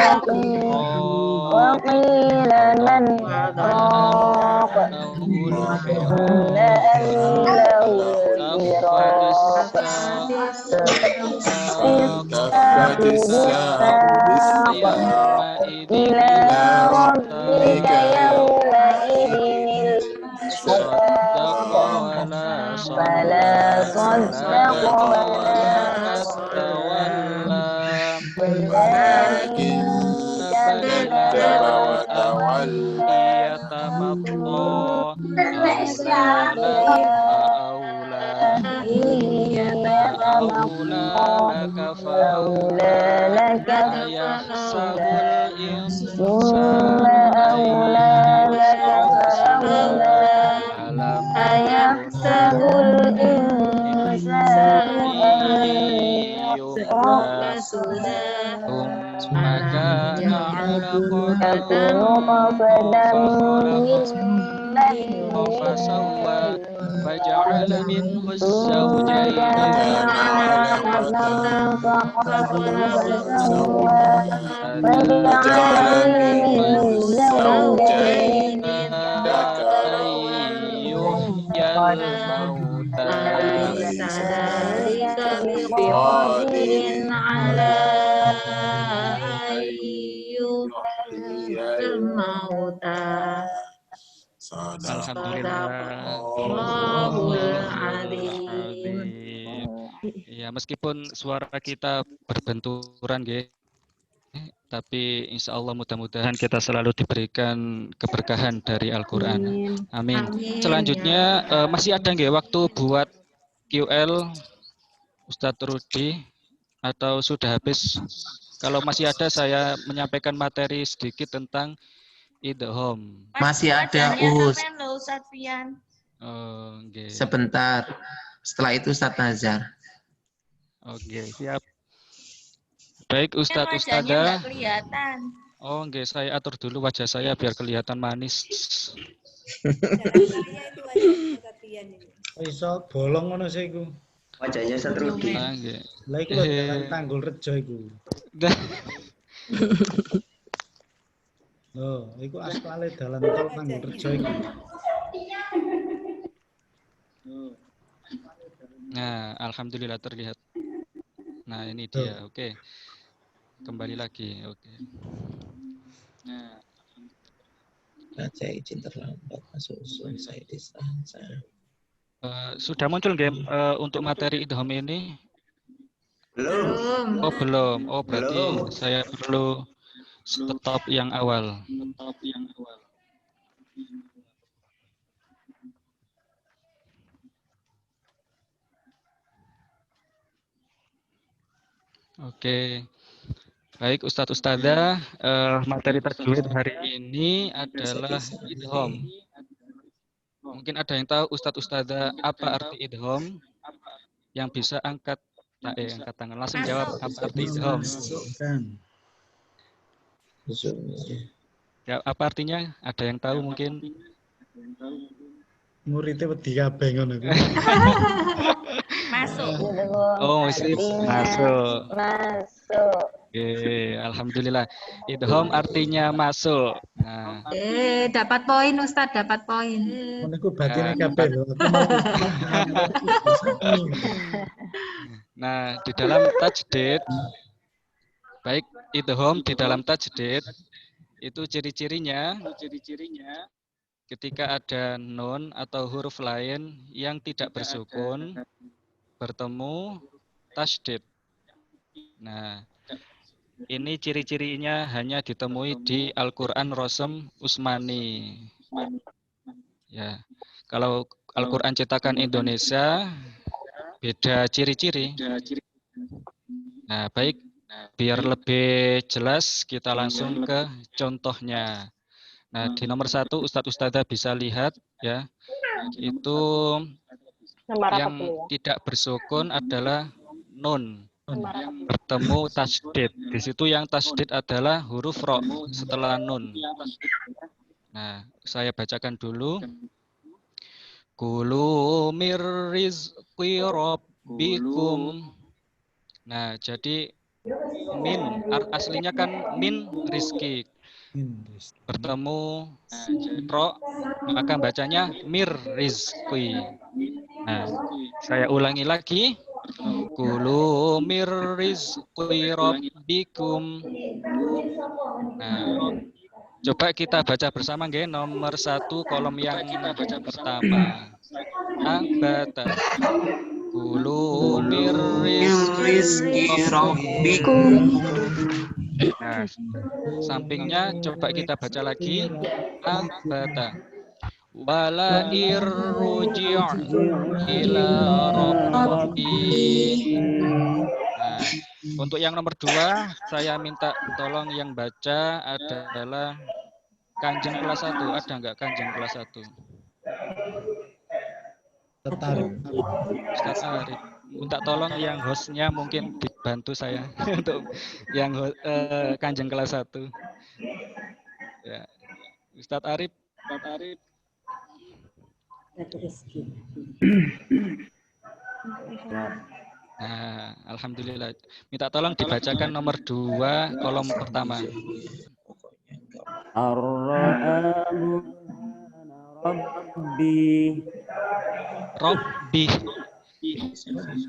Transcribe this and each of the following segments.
راق وقيل من راق وظنه ظن الفراق أنه الفراق التفت التفت الساق بالساق يومئذ إلى إلى ربك ربك يومئذ يومئذ صدق المساق ولا فلا صلى صدق صدق ولا ولكن صلى تولى ولكن ولكن كذب كذب وتولى وتولى يتمطى أولى لك أولى أولى أولى يتمطى لك أولى فأولى لك أيحسب فأولى ثم الإنسان أن أولى لك يترك فأولى ألم أيحسب الإنسان به أن يهدى يترك ثم كان علقة يكون نطفة فخلق من ماء فسوى فجعل منه ثم الزوجين كان الذكر علقة فخلق فسوى فجعل فجعل منه منه الزوجين الزوجين الذكر الذكرين يحيي والأنثى الموتى ليس ذلك بقادر على أن يحيي الموتى Alhamdulillah. Sadaqallahul Allahul azim. azim. Ya, meskipun suara kita berbenturan, nggih, tapi insya Allah mudah-mudahan kita selalu diberikan keberkahan dari Al-Quran. Amin. Selanjutnya masih ada nggih waktu buat QL Ustadz Rudi atau sudah habis? Kalau masih ada saya menyampaikan materi sedikit tentang idgham. Masih ada Ustadz Pian. Oh, nggih. Sebentar. Setelah itu Ustadz Nazar. Oke, siap. Baik Ustadz Wajahnya Ustadzah. nggak kelihatan. Oh, nggih, saya atur dulu wajah saya biar kelihatan manis. Iso bolong ngono sih iku. Wajahnya Satrudi. Ah, nggih. Lah iku lho dalan Tanggul Rejo iku. Loh, iku aspale dalan tol Tanggul Rejo iku. Nah, alhamdulillah terlihat. Nah, ini dia. Oke. Kembali lagi. Oke. Nah, Baca izin terlambat masuk usul saya di sana. sudah muncul game untuk materi idgham ini? Belum. Oh, belum. Oh, berarti Belum. saya perlu stop yang awal. Oke. Baik Ustadz Ustadzah, materi tajwid hari ini adalah idgham. Mungkin ada yang tahu Ustadz Ustadzah apa arti idgham? Yang bisa angkat tangan. Langsung jawab apa arti idgham. Masukkan. Ya, apa artinya? Ada yang tahu mungkin? Muridnya wedi kabeh ngono iku. Masuk. Oh, sip. Masuk. Masuk. Oke, alhamdulillah. Idgham artinya masuk. Nah, Dapat poin Ustadz, dapat poin. Ngono iku batine kabeh lho. Aku mau. nah, di dalam tajdid, baik idgham di dalam tajdid itu ciri-cirinya ketika ada nun atau huruf lain yang tidak bersukun bertemu tasydid. Nah, ini ciri-cirinya hanya ditemui di Al-Qur'an Rasm Utsmani. Ya. Kalau Al-Qur'an cetakan Indonesia beda ciri-ciri. Nah, baik, biar lebih jelas kita langsung ke contohnya. Nah, di nomor 1 Ustadz Ustadzah bisa lihat ya. Itu yang tidak bersukun adalah nun. Bertemu tasydid. Di situ yang tasydid adalah huruf ro setelah nun. Nah, saya bacakan dulu. Kulu mir rizqi rabbikum. Nah, jadi min. Aslinya kan min rizki. Indus. Bertemu ro, maka bacanya mir rizki. Nah, saya ulangi lagi. Kulu mir rizki rabbikum. Nah, coba kita baca bersama nggih, nomor 1 kolom yang pertama. Nabata. Kulu mir rizki rabbikum. Nah, sampingnya coba kita baca lagi. Nabata. Wala irruji'u ila rabbi. Nah, untuk yang nomor 2, saya minta tolong yang baca adalah Kanjeng kelas 1. Ada nggak Kanjeng kelas 1? Tertarik. Ustaz Arif. Minta tolong yang hostnya mungkin dibantu saya untuk yang Kanjeng kelas 1. Ya. Ustaz Arif. Nah, alhamdulillah. Minta tolong dibacakan nomor 2 kolom pertama. Ar-Ra'abu Rabbi. Robbi.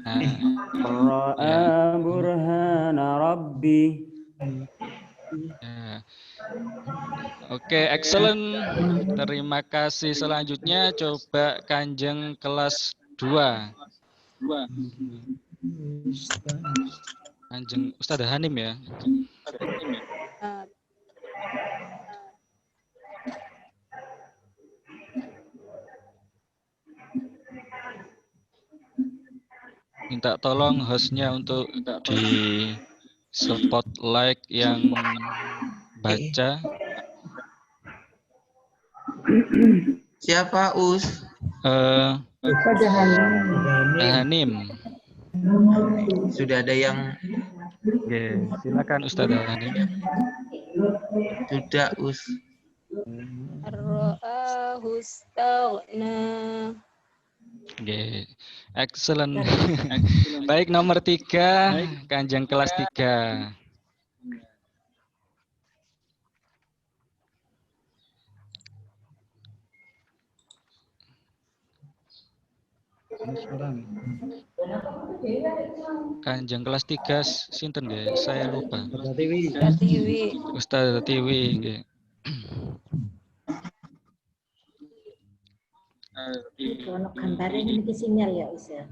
Nah, Ra'a burhana Rabbi. ya. Oke, excellent. Terima kasih. Selanjutnya coba Kanjeng kelas 2. Kanjeng Ustaz Hanim ya. Minta tolong hostnya untuk di spotlight yang baca. Siapa Us? Hanim. Sudah ada yang Oke, silakan Ustaz Hanim. sudah Us. Ra'ahu istaghna. Oke, excellent. Baik, nomor 3, Kanjeng kelas 3. Kanjeng kelas 3 sinten nggih? Saya lupa. Ustaz Tiwi nggih. Ono gambare niki sinyal ya Us ya.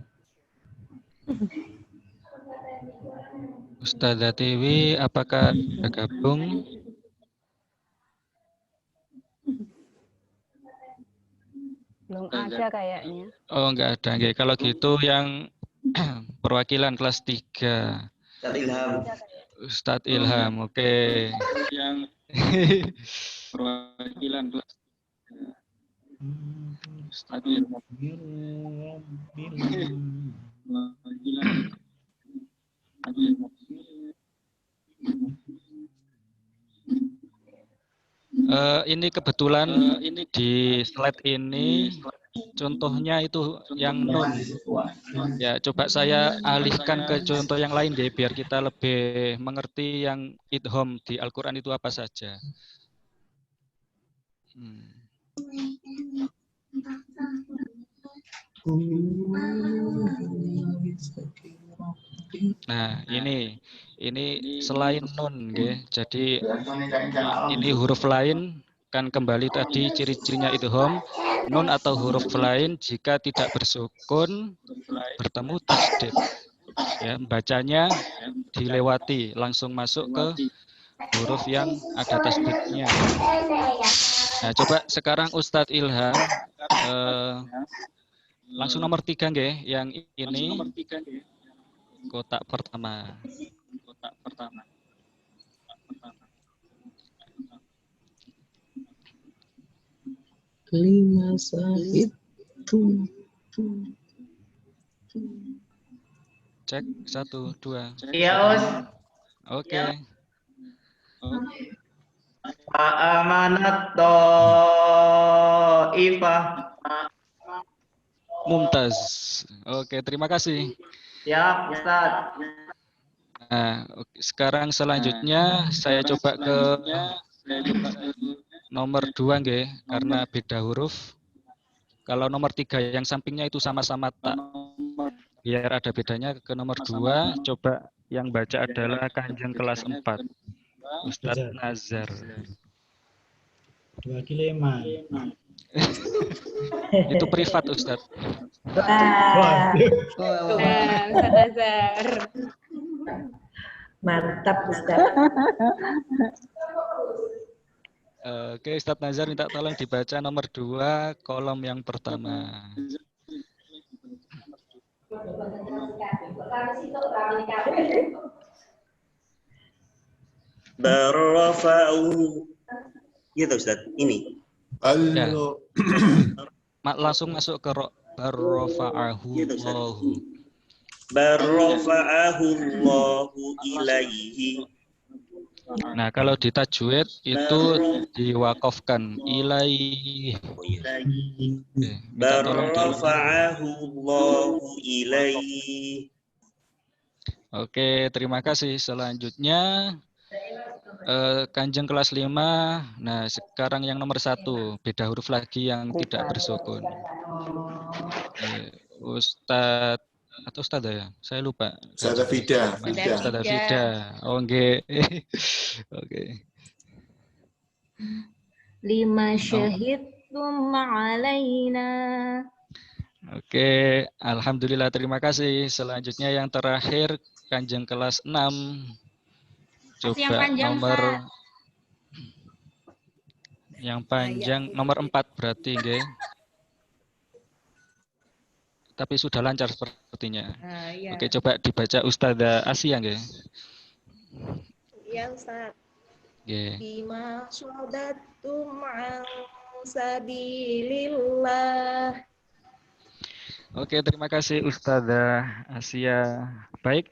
Ustazah Tiwi, apakah bergabung? Belum ada kayaknya. Oh, enggak ada. Nggih. Kalau gitu yang perwakilan kelas 3. Ustaz Ilham. Ustadz Ilham, oke. Yang perwakilan kelas 3. Ustadz Ilham. Ini kebetulan di slide ini contohnya itu yang nun. Ya, coba saya alihkan ke contoh yang lain deh, biar kita lebih mengerti yang idgham di Al-Quran itu apa saja. Nah, ini selain nun, nggih. Jadi ini huruf lain kan kembali tadi ciri-cirinya idgham, nun atau huruf lain jika tidak bersukun bertemu tasdid. Ya, bacanya dilewati, langsung masuk ke huruf yang ada tasdidnya. Nah, coba sekarang Ustadz Ilham langsung nomor 3 nggih, yang ini kotak pertama. Lima sahid tu. Cek 1, 2. Iya, Us. Oke. Amanat Ta'ifah. Mumtaz. Oke, terima kasih. Siap, Ustaz. sekarang selanjutnya saya coba ke nomor 2 nggih, karena beda huruf. Kalau nomor 3 yang sampingnya itu sama-sama tak, biar ada bedanya. Ke nomor 2, coba yang baca adalah Kanjeng kelas 4, Ustadz Nazar. 2 kilema. Itu privat, Ustadz. Wah, Nah, Ustaz Nazar. mantap Ustaz. Oke, Ustadz Nazar minta tolong dibaca nomor 2, kolom yang pertama. Barrafa'u. Gitu Ustaz. Ini. Ya. Langsung masuk ke barrafa'ahu Allahu. Barrafa'ahu Allahu ilaihi. Nah, kalau di tajwid itu diwakafkan ilaihi. Minta tolong Barrafa'ahu Allahu ilaihi. Oke, terima kasih. Selanjutnya Kanjeng kelas 5. Nah, sekarang yang nomor 1, beda huruf lagi yang tidak bersukun. Ustadz atau Ustadzah ya? Saya lupa. Ustadzah Fida. Ustadzah Fida. Oh, nggih. Oke. Lima syahidtum alaina. Oke, alhamdulillah, terima kasih. Selanjutnya yang terakhir Kanjeng kelas 6. Coba yang panjang, nomor Pak. yang panjang nomor 4 berarti nggih. Tapi sudah lancar sepertinya. Iya. Oke, coba dibaca Ustadzah Asia nggih. Iya, Ustaz. Nggih. Bima syadatum an sabilillah. Oke, terima kasih Ustadzah Asia. Baik,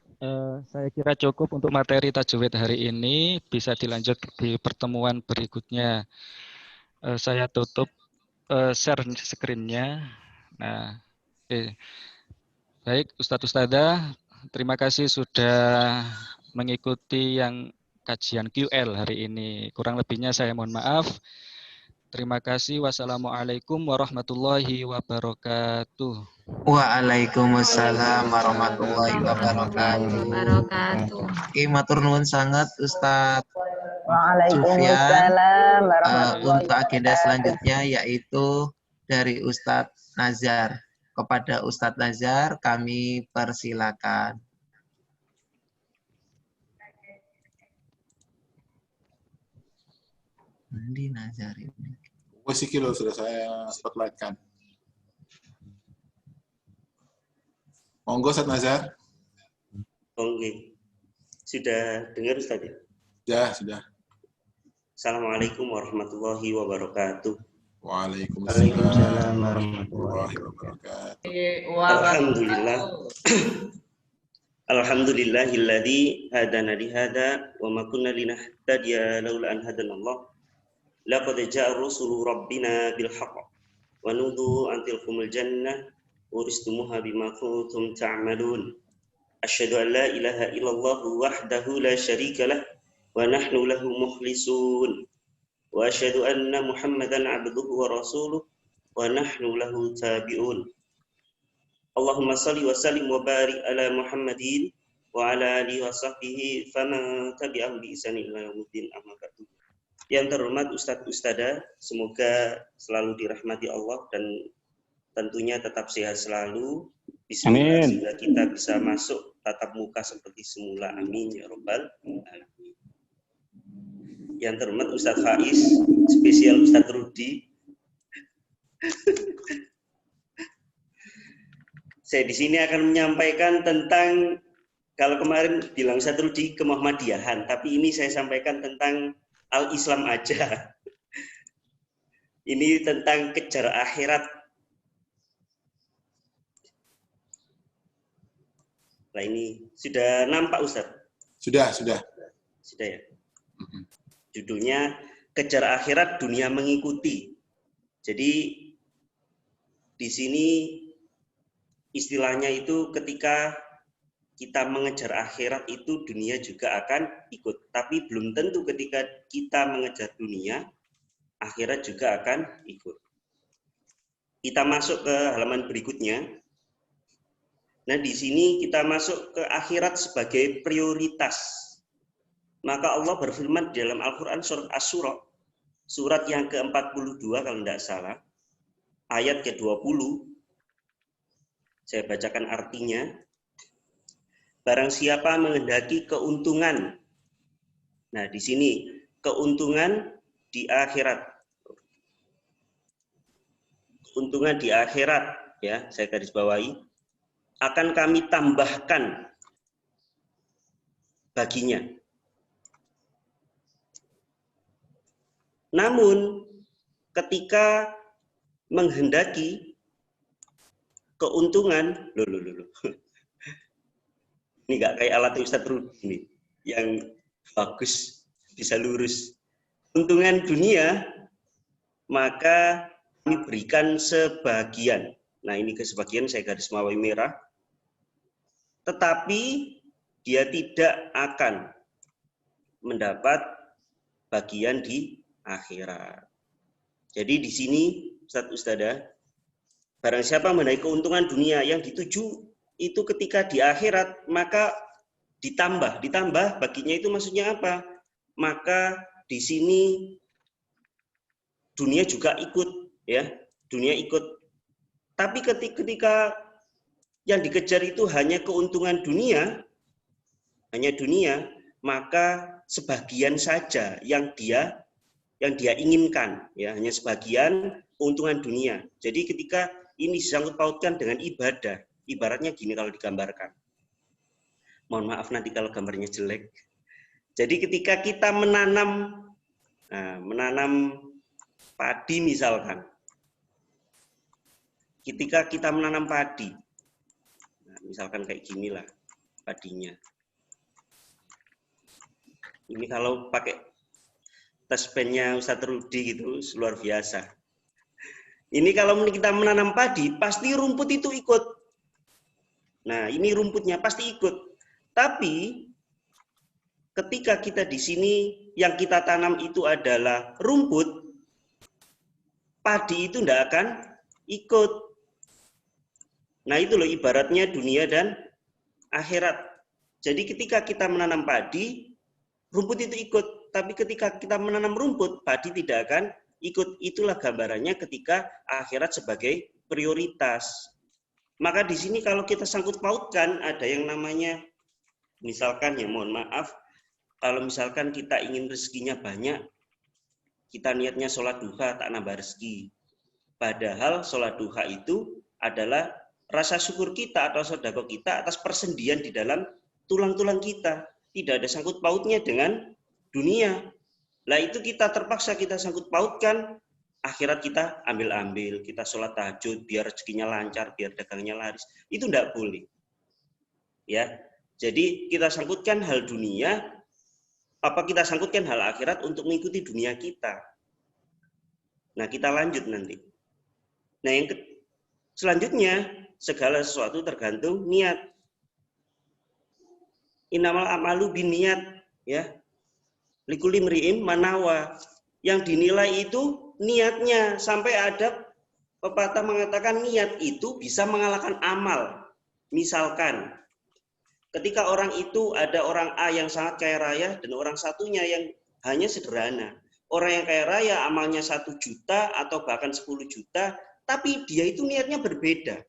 saya kira cukup untuk materi tajwid hari ini. Bisa dilanjut di pertemuan berikutnya. Saya tutup share screen-nya. Nah, oke. Baik, Ustadz Ustadzah, terima kasih sudah mengikuti yang kajian QL hari ini. Kurang lebihnya saya mohon maaf. Terima kasih. Wassalamualaikum warahmatullahi wabarakatuh. Waalaikumsalam warahmatullahi wabarakatuh. Oke, matur nuwun sangat Ustadz Waalaikumsalam warahmatullahi untuk agenda selanjutnya yaitu dari Ustadz Nazar. Kepada Ustadz Nazar kami persilakan. Di Nazar ini. Wes iki lho sudah saya spotlightkan. Monggo Ustadz Nazar. Oke. Sudah dengar Ustaz ya? Sudah. Assalamualaikum warahmatullahi wabarakatuh. Waalaikumsalam warahmatullahi wabarakatuh. Alhamdulillah. Alhamdulillahilladzi hadana li hada wa ma kunna linahtadiya laula an hadanallah. Laqad ja'a rusulu rabbina bil haqq wa nudu an tilkumul jannah uristumuha bima kuntum ta'malun. Asyhadu an la ilaha illallah wahdahu la syarika lah wa nahnu lahu mukhlisun. Wa asyhadu anna Muhammadan abduhu wa rasuluh wa nahnu lahu tabi'un. Allahumma salli wa sallim wa barik ala Muhammadin wa ala alihi wa sahbihi faman tabi'ahum bi ihsanin ila yaumil amma ba'du. Yang terhormat Ustadz Ustadzah, semoga selalu dirahmati Allah dan tentunya tetap sehat selalu. Bismillah, sehingga kita bisa masuk tatap muka seperti semula. Amin ya robbal alamin. Yang terhormat Ustadz Faiz, spesial Ustadz Rudi. Saya di sini akan menyampaikan tentang, kalau kemarin bilang Ustadz Rudi ke Muhammadiyahan, tapi ini saya sampaikan tentang Al-Islam aja. Ini tentang kejar akhirat. Nah ini sudah nampak Ustadz? Sudah ya. Judulnya Kejar Akhirat Dunia Mengikuti. Jadi di sini istilahnya itu ketika kita mengejar akhirat itu dunia juga akan ikut. Tapi belum tentu ketika kita mengejar dunia, akhirat juga akan ikut. Kita masuk ke halaman berikutnya. Nah, di sini kita masuk ke akhirat sebagai prioritas. Maka Allah berfirman di dalam Al-Quran surat Asy-Syura, surat yang ke-42 kalau tidak salah, ayat ke-20. Saya bacakan artinya. Barang siapa menghendaki keuntungan. Nah, di sini keuntungan di akhirat. Keuntungan di akhirat, ya, saya garis bawahi, akan kami tambahkan baginya. Namun, ketika menghendaki keuntungan, loh. Ini nggak kayak alat Ustadz Rudi ini, yang bagus, bisa lurus. Keuntungan dunia, maka kami berikan sebagian. Nah, ini ke sebagian saya garis bawahi merah. Tetapi dia tidak akan mendapat bagian di akhirat. Jadi di sini Ustadz Ustadzah, barang siapa menaiki keuntungan dunia yang dituju itu ketika di akhirat, maka ditambah baginya itu maksudnya apa? Maka di sini dunia juga ikut, ya, dunia ikut. Tapi ketika yang dikejar itu hanya keuntungan dunia, maka sebagian saja yang dia inginkan, ya, hanya sebagian keuntungan dunia. Jadi ketika ini disangkut pautkan dengan ibadah, ibaratnya gini kalau digambarkan. Mohon maaf nanti kalau gambarnya jelek. Jadi ketika kita menanam padi misalkan. Ketika kita menanam padi, nah, misalkan kayak ginilah padinya. Ini kalau pakai tes pennya Ustadz Rudi gitu, luar biasa. Ini kalau kita menanam padi, pasti rumput itu ikut. Nah, ini rumputnya pasti ikut. Tapi ketika kita di sini yang kita tanam itu adalah rumput, padi itu tidak akan ikut. Nah, itu loh ibaratnya dunia dan akhirat. Jadi ketika kita menanam padi, rumput itu ikut. Tapi ketika kita menanam rumput, padi tidak akan ikut. Itulah gambarannya ketika akhirat sebagai prioritas. Maka di sini kalau kita sangkut pautkan ada yang namanya, misalkan ya mohon maaf, kalau misalkan kita ingin rezekinya banyak, kita niatnya sholat duha tak nambah rezeki. Padahal sholat duha itu adalah rasa syukur kita atau sedekah kita atas persendian di dalam tulang-tulang kita. Tidak ada sangkut pautnya dengan dunia. Lah itu kita terpaksa kita sangkut pautkan, akhirat kita ambil-ambil, kita sholat tahajud biar rezekinya lancar, biar dagangnya laris. Itu tidak boleh. Ya. Jadi kita sangkutkan hal dunia, kita sangkutkan hal akhirat untuk mengikuti dunia kita. Nah, kita lanjut nanti. Nah, yang selanjutnya, segala sesuatu tergantung niat. Innamal a'malu binniyat, ya. Likulli mri'in manawa. Yang dinilai itu niatnya. Sampai ada pepatah mengatakan niat itu bisa mengalahkan amal. Misalkan, ketika orang itu ada orang A yang sangat kaya raya dan orang satunya yang hanya sederhana. Orang yang kaya raya amalnya 1 juta atau bahkan 10 juta, tapi dia itu niatnya berbeda.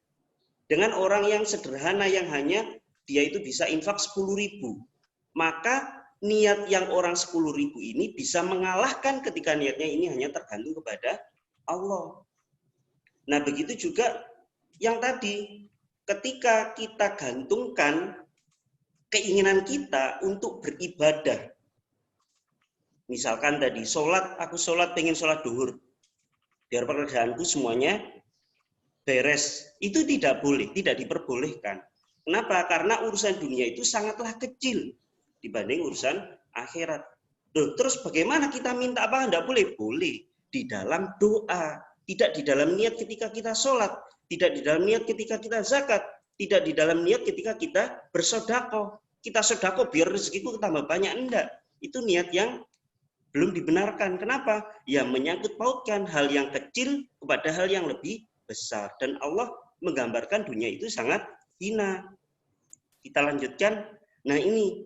Dengan orang yang sederhana yang hanya dia itu bisa infak 10.000. Maka niat yang orang 10.000 ini bisa mengalahkan ketika niatnya ini hanya tergantung kepada Allah. Nah, begitu juga yang tadi, ketika kita gantungkan keinginan kita untuk beribadah. Misalkan tadi, aku sholat, pengen sholat duhur. Biar pekerjaanku semuanya beres. Itu tidak boleh, tidak diperbolehkan. Kenapa? Karena urusan dunia itu sangatlah kecil dibanding urusan akhirat. Loh, terus bagaimana kita minta apa? Tidak boleh. Boleh. Di dalam doa. Tidak di dalam niat ketika kita sholat. Tidak di dalam niat ketika kita zakat. Tidak di dalam niat ketika kita bersedekah. Kita sedekah biar rezekiku tambah banyak, enggak. Itu niat yang belum dibenarkan. Kenapa? Ya menyangkut pautkan hal yang kecil kepada hal yang lebih besar. Dan Allah menggambarkan dunia itu sangat hina. Kita lanjutkan. Nah ini,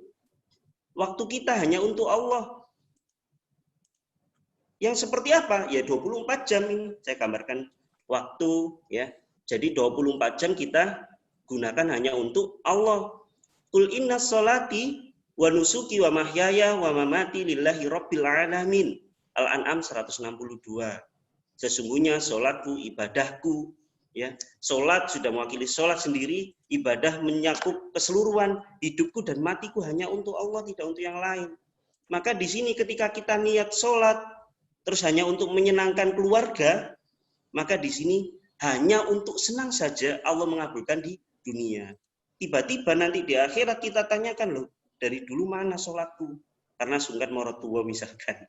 waktu kita hanya untuk Allah. Yang seperti apa? Ya 24 jam ini. Saya gambarkan waktu. Ya. Jadi 24 jam kita gunakan hanya untuk Allah. Qul inna sholati wa nusuki wa mahyaya wa mamati lillahi rabbil alamin. Al-An'am 162. Sesungguhnya sholatku, ibadahku, ya. Sholat sudah mewakili sholat sendiri, ibadah menyakup keseluruhan hidupku dan matiku hanya untuk Allah, tidak untuk yang lain. Maka di sini ketika kita niat sholat, terus hanya untuk menyenangkan keluarga, maka di sini hanya untuk senang saja Allah mengabulkan di dunia. Tiba-tiba nanti di akhirat kita tanyakan, loh, dari dulu mana sholatku? Karena sungkan morotua misalkan.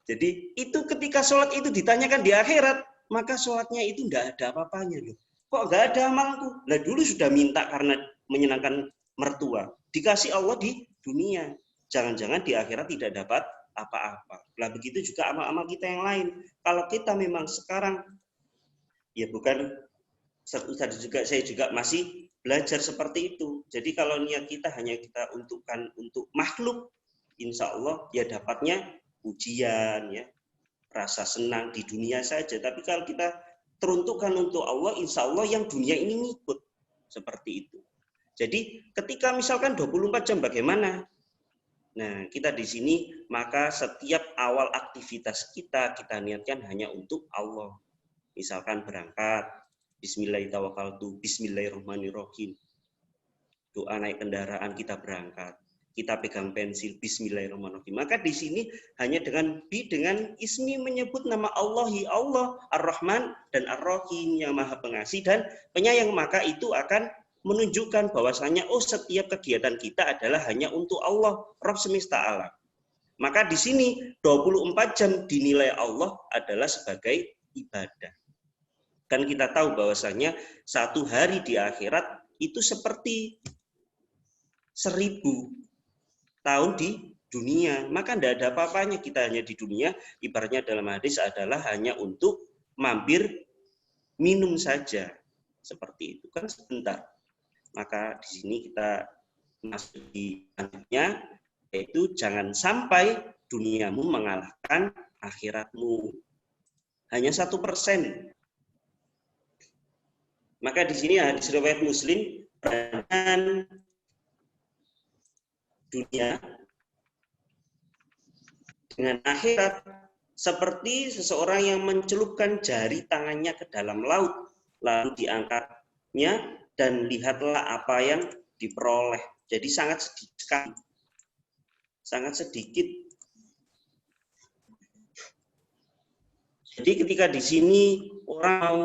Jadi itu ketika sholat itu ditanyakan di akhirat, maka sholatnya itu tidak ada apa-apanya. Loh. Kok nggak ada amalku? Nah dulu sudah minta karena menyenangkan mertua. Dikasih Allah di dunia. Jangan-jangan di akhirat tidak dapat apa-apa. Nah begitu juga amal-amal kita yang lain. Kalau kita memang sekarang, ya bukan, saya juga masih belajar seperti itu. Jadi kalau niat kita hanya kita untukkan untuk makhluk, insya Allah ya dapatnya ujian, ya rasa senang di dunia saja. Tapi kalau kita teruntukkan untuk Allah, insya Allah yang dunia ini ngikut. Seperti itu. Jadi ketika misalkan 24 jam bagaimana? Nah, kita di sini maka setiap awal aktivitas kita niatkan hanya untuk Allah. Misalkan berangkat, Bismillahirrahmanirrahim, Bismillahirrahmanirrahim. Doa naik kendaraan kita berangkat, kita pegang pensil, Bismillahirrahmanirrahim. Maka di sini hanya dengan ismi menyebut nama Allah, Allah, Ar-Rahman dan Ar-Rahim yang Maha Pengasih dan Penyayang. Maka itu akan menunjukkan bahwasanya setiap kegiatan kita adalah hanya untuk Allah, Rabb semesta alam. Maka di sini 24 jam dinilai Allah adalah sebagai ibadah. Kan kita tahu bahwasanya satu hari di akhirat itu seperti 1000 tahun di dunia. Maka tidak ada apa-apanya kita hanya di dunia. Ibaratnya dalam hadis adalah hanya untuk mampir minum saja. Seperti itu kan sebentar. Maka di sini kita masuk di selanjutnya, yaitu jangan sampai duniamu mengalahkan akhiratmu. Hanya 1%. Maka di sini hadis riwayat Muslim dengan dunia dengan akhirat seperti seseorang yang mencelupkan jari tangannya ke dalam laut lalu diangkatnya dan lihatlah apa yang diperoleh. Jadi sangat sedikit sekali. Sangat sedikit. Jadi ketika di sini orang mau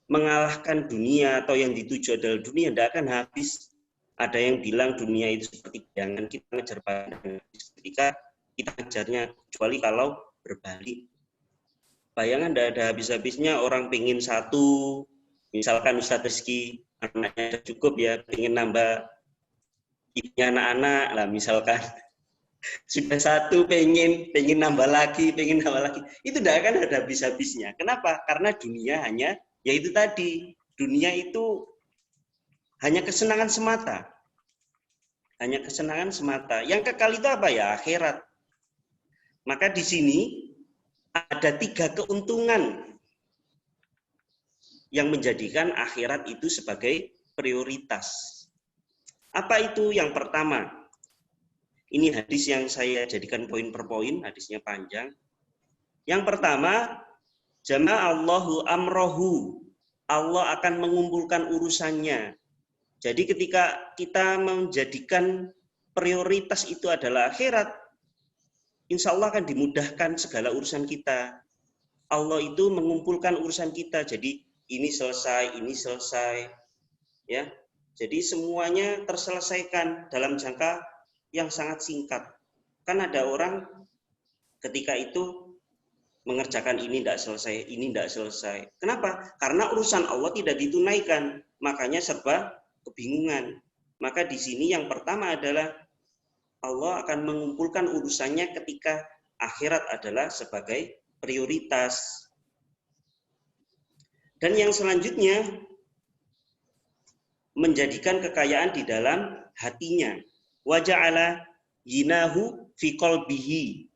mengalahkan dunia atau yang dituju adalah dunia, tidak akan habis. Ada yang bilang dunia itu seperti bayangan, kita ngejar bayangan. Ketika kita ngejarnya, kecuali kalau berbalik. Bayangan tidak ada habis-habisnya, orang pengen satu, misalkan Ustadz Rizky, anaknya cukup ya, pengen nambah ibunya anak-anak, lah misalkan. Sudah satu, pengen nambah lagi. Itu tidak akan ada habis-habisnya. Kenapa? Karena dunia hanya, yaitu tadi, dunia itu hanya kesenangan semata. Hanya kesenangan semata. Yang kekal itu apa ya? Akhirat. Maka di sini ada 3 keuntungan yang menjadikan akhirat itu sebagai prioritas. Apa itu? Yang pertama, ini hadis yang saya jadikan poin per poin, hadisnya panjang. Yang pertama, jama'allahu amrohu. Allah akan mengumpulkan urusannya. Jadi ketika kita menjadikan prioritas itu adalah akhirat, insya Allah akan dimudahkan segala urusan kita. Allah itu mengumpulkan urusan kita. Jadi ini selesai, ya. Jadi semuanya terselesaikan dalam jangka yang sangat singkat. Kan ada orang ketika itu mengerjakan ini tidak selesai, ini tidak selesai. Kenapa? Karena urusan Allah tidak ditunaikan, makanya serba kebingungan. Maka di sini yang pertama adalah Allah akan mengumpulkan urusannya ketika akhirat adalah sebagai prioritas. Dan yang selanjutnya, menjadikan kekayaan di dalam hatinya. Wa ja'ala yinahu fi qalbihi.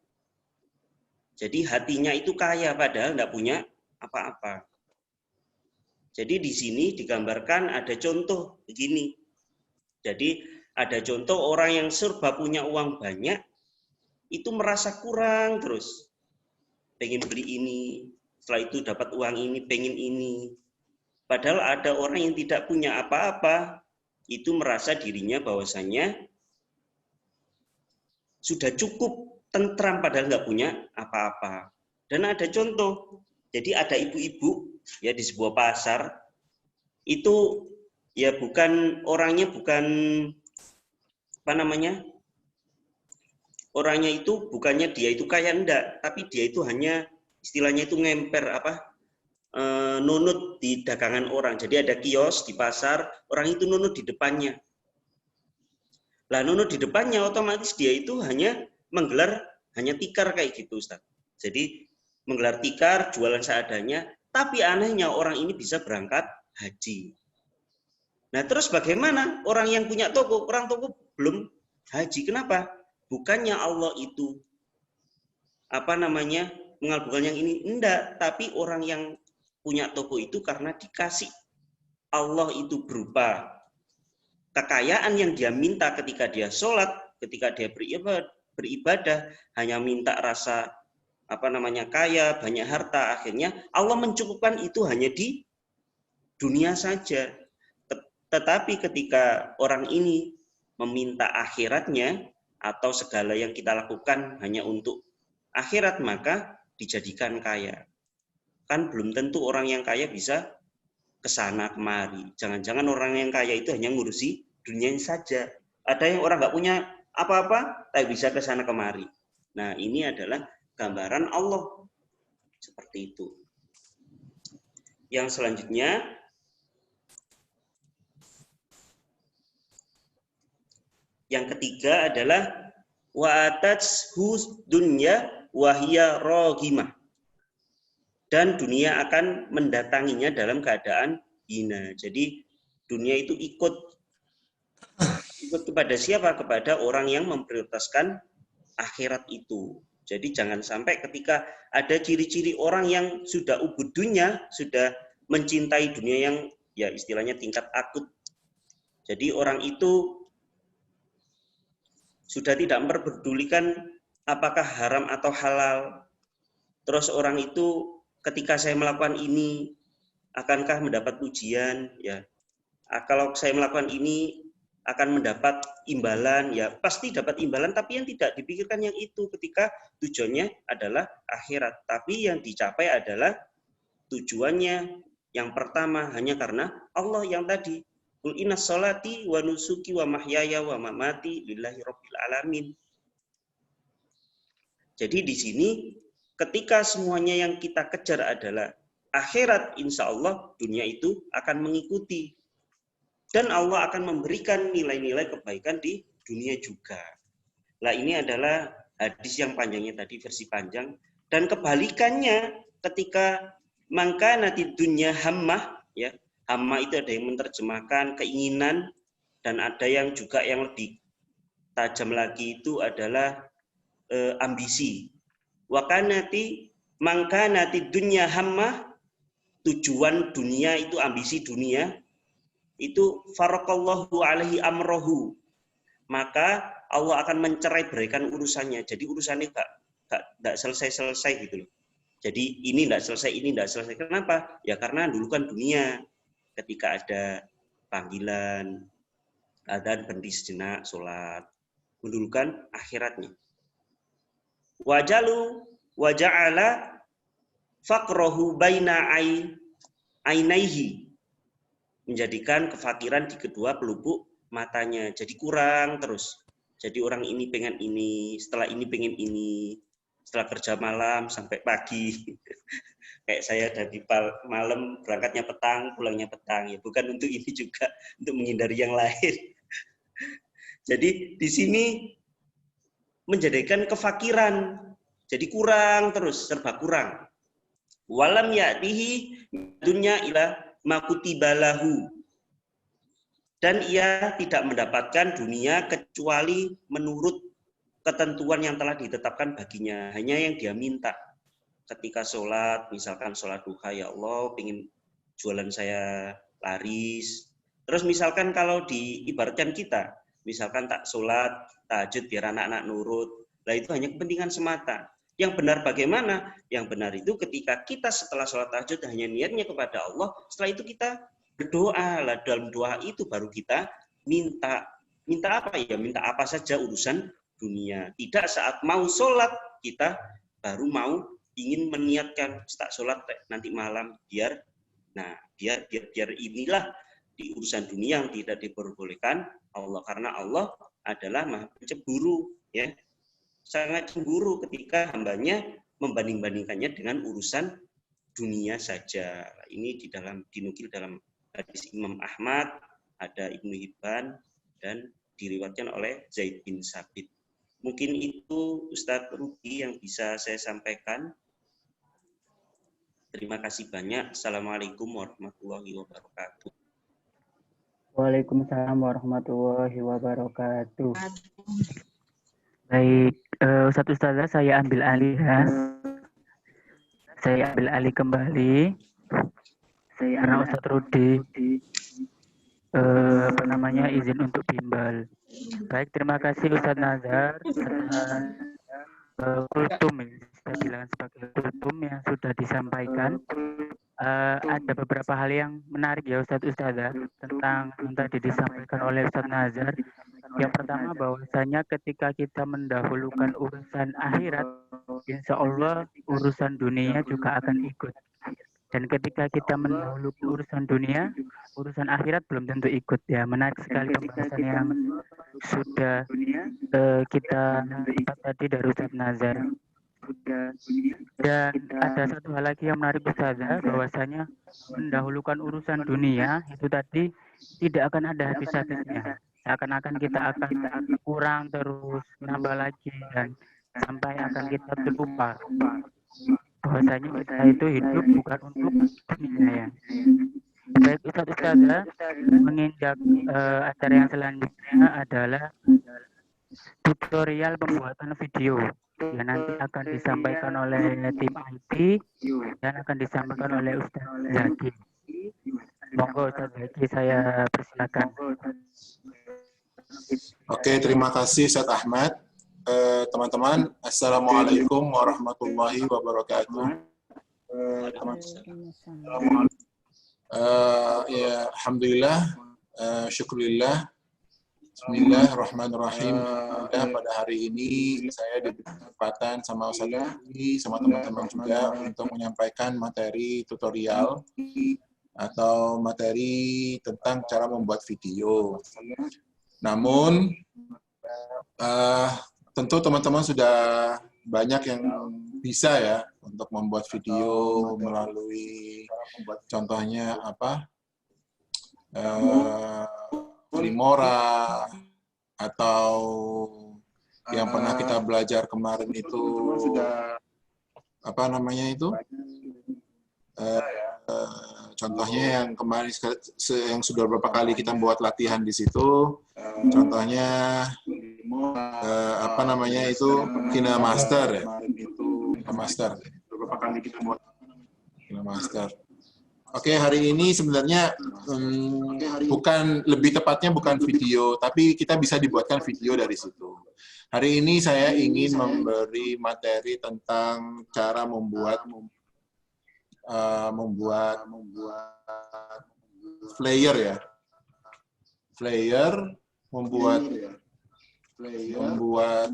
Jadi hatinya itu kaya padahal tidak punya apa-apa. Jadi di sini digambarkan ada contoh begini. Jadi ada contoh orang yang serba punya uang banyak, itu merasa kurang terus. Pengen beli ini, setelah itu dapat uang ini, pengen ini. Padahal ada orang yang tidak punya apa-apa, itu merasa dirinya bahwasannya sudah cukup tentram padahal nggak punya apa-apa. Dan ada contoh, jadi ada ibu-ibu ya di sebuah pasar, itu ya bukan orangnya bukan apa namanya, orangnya itu bukannya dia itu kaya enggak, tapi dia itu hanya istilahnya itu ngemper apa, nunut di dagangan orang. Jadi ada kios di pasar, orang itu nunut di depannya. Lah nunut di depannya otomatis dia itu hanya menggelar hanya tikar kayak gitu, Ustaz. Jadi menggelar tikar, jualan seadanya, tapi anehnya orang ini bisa berangkat haji. Nah terus bagaimana orang yang punya toko, orang toko belum haji, kenapa? Bukannya Allah itu apa namanya mengabulkan yang ini, enggak, tapi orang yang punya toko itu karena dikasih Allah itu berupa kekayaan yang dia minta ketika dia sholat, ketika dia beribadah, hanya minta rasa apa namanya kaya, banyak harta, akhirnya Allah mencukupkan itu hanya di dunia saja. Tetapi ketika orang ini meminta akhiratnya atau segala yang kita lakukan hanya untuk akhirat, maka dijadikan kaya. Kan belum tentu orang yang kaya bisa ke sana kemari. Jangan-jangan orang yang kaya itu hanya ngurusi dunianya saja. Ada yang orang nggak punya apa-apa, tapi bisa ke sana kemari. Nah, ini adalah gambaran Allah. Seperti itu. Yang selanjutnya, yang ketiga adalah wa'atatshu dunya wa hiya raghimah. Dan dunia akan mendatanginya dalam keadaan hina. Jadi dunia itu ikut kepada siapa? Kepada orang yang memprioritaskan akhirat itu. Jadi jangan sampai ketika ada ciri-ciri orang yang sudah ubud dunia, sudah mencintai dunia yang ya istilahnya tingkat akut. Jadi orang itu sudah tidak memperdulikan apakah haram atau halal. Terus orang itu ketika saya melakukan ini, akankah mendapat pujian? Ya, kalau saya melakukan ini akan mendapat imbalan, ya pasti dapat imbalan. Tapi yang tidak dipikirkan yang itu ketika tujuannya adalah akhirat. Tapi yang dicapai adalah tujuannya yang pertama hanya karena Allah yang tadi. Qul inna sholati wa nusuki wa mahyaya wa mamati lillahi rabbil alamin. Jadi di sini ketika semuanya yang kita kejar adalah akhirat, insya Allah dunia itu akan mengikuti. Dan Allah akan memberikan nilai-nilai kebaikan di dunia juga. Nah ini adalah hadis yang panjangnya tadi, versi panjang. Dan kebalikannya ketika mangkanatid dunya hammah, ya, hammah itu ada yang menerjemahkan keinginan, dan ada yang juga yang lebih tajam lagi itu adalah ambisi. Wakanati mangkanati dunya hammah, tujuan dunia itu ambisi dunia, itu farakallahu alaihi amrohu, maka Allah akan mencerai beraikan urusannya. Jadi urusannya enggak selesai-selesai gitu loh. Jadi ini enggak selesai, ini enggak selesai. Kenapa? Ya karena dulu kan dunia ketika ada panggilan, adzan berhenti sejenak, sholat, mendulukan akhiratnya. Wajalu waja'ala faqrahu baina ainaihi, menjadikan kefakiran di kedua pelupuk matanya. Jadi kurang terus. Jadi orang ini pengen ini, setelah ini pengen ini. setelah kerja malam sampai pagi. Kayak saya dari malam berangkatnya petang, pulangnya petang. Ya bukan untuk ini juga, untuk menghindari yang lain. Jadi di sini menjadikan kefakiran. Jadi kurang terus, serba kurang. Walam ya'tihi dunya ila makutibalahu. Dan ia tidak mendapatkan dunia kecuali menurut ketentuan yang telah ditetapkan baginya. Hanya yang dia minta. Ketika sholat, misalkan sholat duha, ya Allah, pengen jualan saya laris. Terus misalkan kalau diibaratkan kita, misalkan tak sholat, tahajud biar anak-anak nurut. Nah itu hanya kepentingan semata. Yang benar bagaimana? Yang benar itu ketika kita setelah sholat tahajud hanya niatnya kepada Allah, setelah itu kita berdoa. Lah dalam doa itu baru kita minta. Minta apa ya? Minta apa saja urusan dunia. Tidak saat mau sholat kita baru mau ingin meniatkan tak sholat nanti malam biar inilah di urusan dunia yang tidak diperbolehkan Allah, karena Allah adalah Maha Pencemburu, ya. Sangat cemburu ketika hambanya membanding-bandingkannya dengan urusan dunia saja. Ini dinukil dalam hadis Imam Ahmad, ada Ibnu Hibban, dan diriwayatkan oleh Zaid bin Sabit. Mungkin itu Ustadz Ruki yang bisa saya sampaikan. Terima kasih banyak. Assalamualaikum warahmatullahi wabarakatuh. Waalaikumsalam warahmatullahi wabarakatuh. Baik, Ustazah, saya ambil alih ya. Saya ambil alih kembali. Karena Ustadz Rudi izin untuk bimbel. Baik, terima kasih Ustadz Nazar kultum, saya bilang sebagai kultum yang sudah disampaikan. Ada beberapa hal yang menarik ya Ustazah tentang yang tadi disampaikan oleh Ustadz Nazar. Yang pertama, bahwasanya ketika kita mendahulukan urusan akhirat, insya Allah urusan dunia juga akan ikut. Dan ketika kita mendahulukan urusan dunia, urusan akhirat belum tentu ikut ya. Menarik sekali pembahasan yang sudah kita dapat tadi dari Ustadz Nazar. Dan ada satu hal lagi yang menarik Ustazah, bahwasanya mendahulukan urusan dunia itu tadi tidak akan ada habis-habisnya. Seakan-akan kita akan kurang terus, nambah lagi, dan sampai akan kita terlupa bahwasanya kita itu hidup bukan untuk dunia ya. Baik Ustazah, menginjak acara yang selanjutnya adalah tutorial pembuatan video yang nanti akan disampaikan oleh tim IT dan akan disampaikan oleh Ustaz Zaki. Monggo Ustaz Zaki, saya persilakan. Oke, terima kasih Ustaz Ahmad. Teman-teman, Assalamualaikum warahmatullahi wabarakatuh. Ya, alhamdulillah, syukurillah. Bismillahirrahmanirrahim. Pada hari ini saya diberi kesempatan sama Ustaz Zaki, sama teman-teman juga untuk menyampaikan materi tutorial atau materi tentang cara membuat video. Namun, tentu teman-teman sudah banyak yang bisa ya untuk membuat video melalui contohnya apa? Filmora atau yang pernah kita belajar kemarin itu apa namanya itu? Contohnya yang kemarin yang sudah beberapa kali kita buat latihan di situ, contohnya apa namanya itu KineMaster ya, KineMaster. Beberapa kali kita buat KineMaster. Oke, hari ini sebenarnya bukan, lebih tepatnya bukan video, tapi kita bisa dibuatkan video dari situ. Hari ini saya ingin memberi materi tentang cara membuat flyer ya, membuat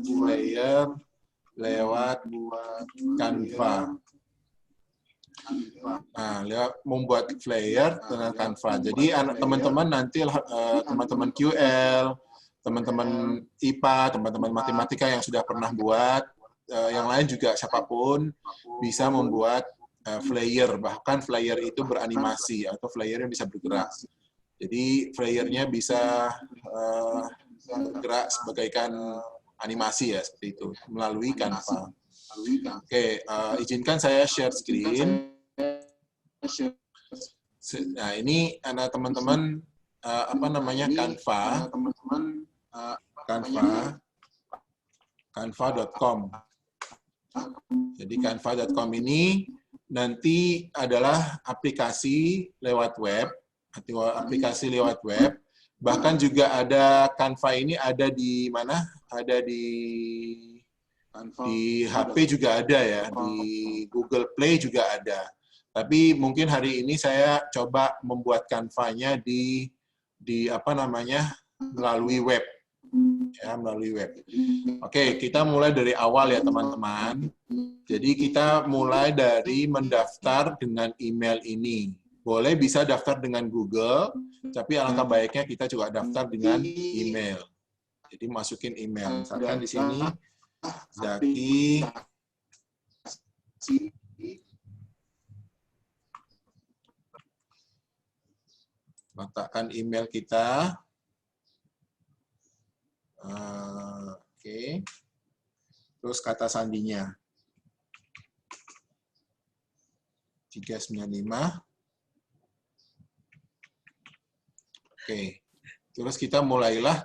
flyer lewat Canva. Nah, membuat flyer dengan Canva. Jadi teman-teman nanti teman-teman QL, teman-teman IPA, teman-teman matematika yang sudah pernah buat, yang lain juga siapapun bisa membuat flyer, bahkan flyer itu beranimasi atau flyernya bisa bergerak. Jadi flyernya bisa bergerak sebagaikan animasi ya, seperti itu melalui Canva. Oke, izinkan saya share screen. Nah, ini ada teman-teman Canva.com. Jadi Canva.com ini nanti adalah aplikasi lewat web, atau aplikasi lewat web. Bahkan juga ada Canva ini ada di mana? Ada di HP juga ada ya, di Google Play juga ada. Tapi mungkin hari ini saya coba membuat Canva-nya melalui web. Ya, melalui web. Oke, kita mulai dari awal ya teman-teman. Jadi kita mulai dari mendaftar dengan email ini. Boleh bisa daftar dengan Google, tapi alangkah baiknya kita juga daftar dengan email. Jadi masukin email. Misalkan di sini Zaki letakkan email kita. Oke. Terus kata sandinya. 395. Oke. Terus kita mulailah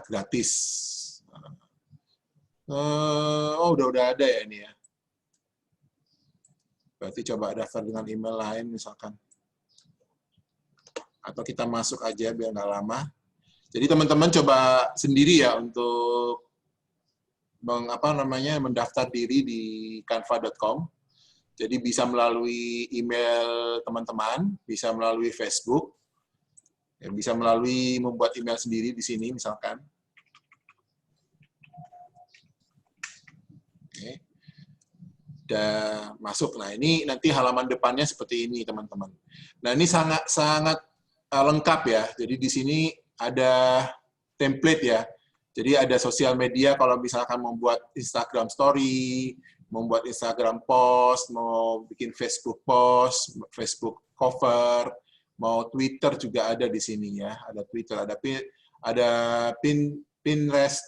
gratis. Udah ada ya ini ya. Berarti coba daftar dengan email lain misalkan. Atau kita masuk aja biar nggak lama. Jadi teman-teman coba sendiri ya untuk mendaftar diri di canva.com. Jadi bisa melalui email teman-teman, bisa melalui Facebook, ya, bisa melalui membuat email sendiri di sini misalkan. Oke. Dan masuk. Nah, ini nanti halaman depannya seperti ini, teman-teman. Nah, ini sangat lengkap ya. Jadi di sini ada template ya. Jadi ada sosial media kalau misalkan membuat Instagram story, membuat Instagram post, mau bikin Facebook post, Facebook cover, mau Twitter juga ada di sini ya. Ada Twitter, ada Pinterest,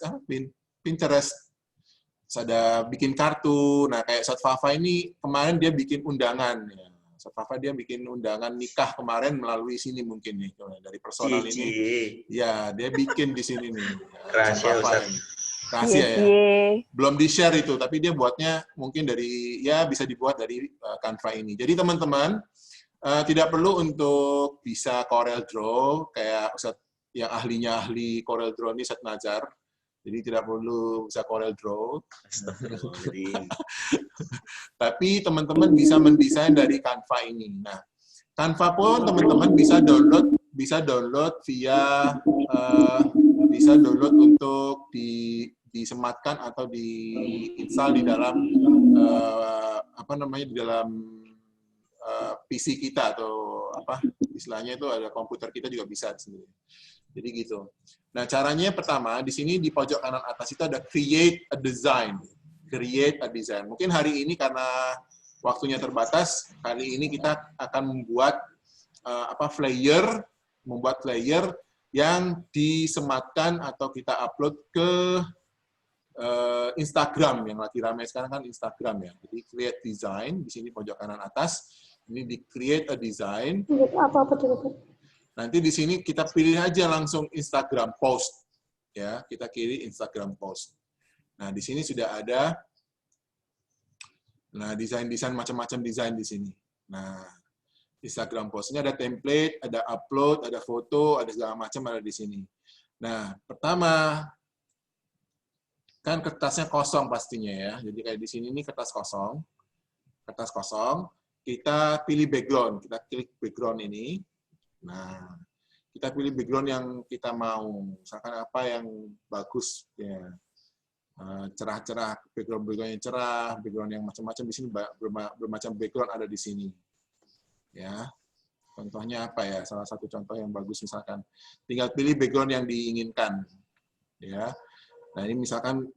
ada bikin kartu. Nah, kayak Ustadz Fafa ini kemarin dia bikin undangan ya. Ustadz Fafa dia bikin undangan nikah kemarin melalui sini mungkin nih dari personal ini. Ya, dia bikin di sini nih. Rahasia Ustadz. Rahasia ya. Belum di-share itu, tapi dia buatnya mungkin bisa dibuat dari Canva ini. Jadi teman-teman tidak perlu untuk bisa Corel Draw kayak Ustadz yang ahli Corel Draw ini Ustadz Nazar. Jadi tidak perlu bisa Corel Draw. Tapi teman-teman bisa mendesain dari Canva ini. Nah, Canva pun teman-teman bisa download bisa download untuk disematkan atau diinstal di dalam di dalam PC kita atau istilahnya itu ada komputer kita juga bisa sendiri. Jadi gitu. Nah, caranya pertama di sini di pojok kanan atas itu ada create a design. Create a design. Mungkin hari ini karena waktunya terbatas, kali ini kita akan membuat membuat flyer yang disematkan atau kita upload ke Instagram yang lagi ramai sekarang kan Instagram ya. Jadi create design di sini pojok kanan atas. Ini di create a design. Nanti di sini kita pilih aja langsung Instagram post. Ya, kita pilih Instagram post. Nah, di sini sudah ada desain-desain macam-macam desain di sini. Nah, Instagram postnya ada template, ada upload, ada foto, ada segala macam ada di sini. Nah, pertama kan kertasnya kosong pastinya ya. Jadi kayak di sini ini kertas kosong. Kertas kosong, kita pilih background, kita klik background ini. Nah, kita pilih background yang kita mau. Misalkan apa yang bagus ya. Cerah-cerah, background yang cerah, background yang macam-macam di sini bermacam background ada di sini. Ya. Contohnya apa ya? Salah satu contoh yang bagus misalkan tinggal pilih background yang diinginkan. Ya. Nah, ini misalkan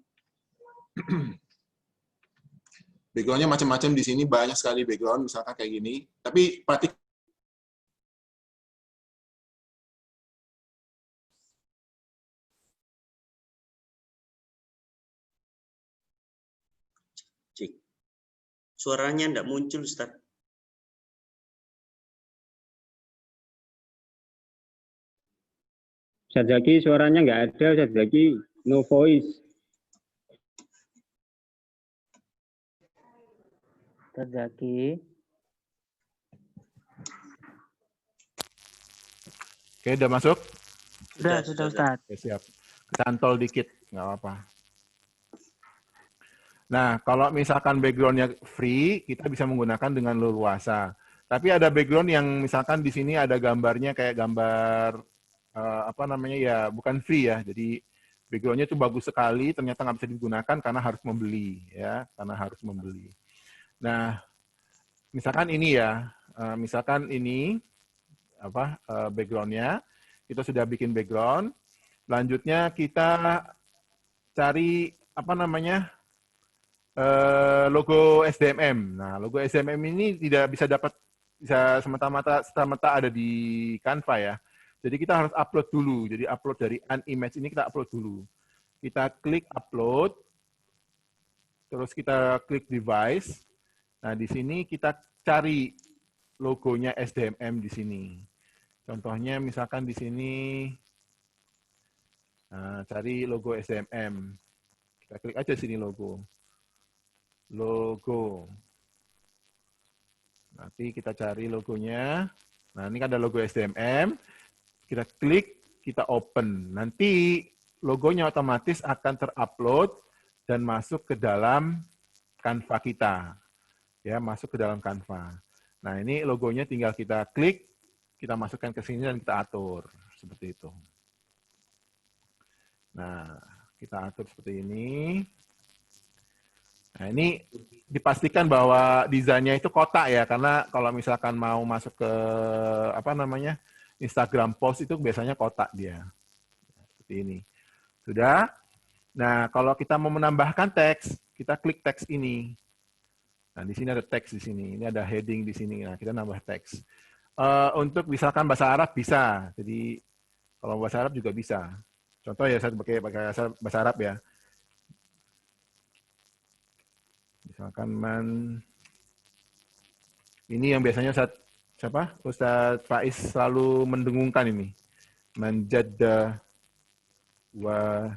Background-nya macam-macam di sini, banyak sekali background, misalkan kayak gini. Tapi perhatikan Cik. Suaranya enggak muncul, Ustaz. Ustaz Zaki, suaranya nggak ada, Ustaz Zaki. No voice. Ustaz Zaki. Oke, udah masuk? Sudah Ustaz. Oke, siap. Cantol dikit, nggak apa-apa. Nah, kalau misalkan background-nya free, kita bisa menggunakan dengan leluasa. Tapi ada background yang misalkan di sini ada gambarnya kayak gambar apa namanya ya, bukan free ya. Jadi background-nya itu bagus sekali, ternyata nggak bisa digunakan karena harus membeli ya, karena harus membeli. Nah, misalkan ini ya, misalkan ini apa background-nya, kita sudah bikin background. Selanjutnya kita cari apa namanya logo SDMM. Nah, logo SDMM ini tidak bisa bisa semata-mata ada di Canva ya. Jadi kita harus upload dulu. Jadi upload dari Unimage ini kita upload dulu. Kita klik upload, terus kita klik device. Nah, di sini kita cari logonya SDMM di sini. Contohnya misalkan di sini, nah, cari logo SDMM. Kita klik aja sini logo. Logo. Nanti kita cari logonya. Nah, ini kan ada logo SDMM. Kita klik, kita open. Nanti logonya otomatis akan terupload dan masuk ke dalam Canva kita. Ya, masuk ke dalam Canva. Nah, ini logonya tinggal kita klik, kita masukkan ke sini dan kita atur. Seperti itu. Nah, kita atur seperti ini. Nah, ini dipastikan bahwa desainnya itu kotak ya, karena kalau misalkan mau masuk ke apa namanya Instagram post itu biasanya kotak dia. Seperti ini. Sudah? Nah, kalau kita mau menambahkan teks, kita klik teks ini. Nah, di sini ada teks di sini. Ini ada heading di sini. Nah, kita nambah teks. Untuk misalkan bahasa Arab bisa. Jadi kalau bahasa Arab juga bisa. Contoh ya, saya pakai bahasa Arab ya. Misalkan ini yang biasanya Ustadz Faiz selalu mendengungkan ini. Man jadda wa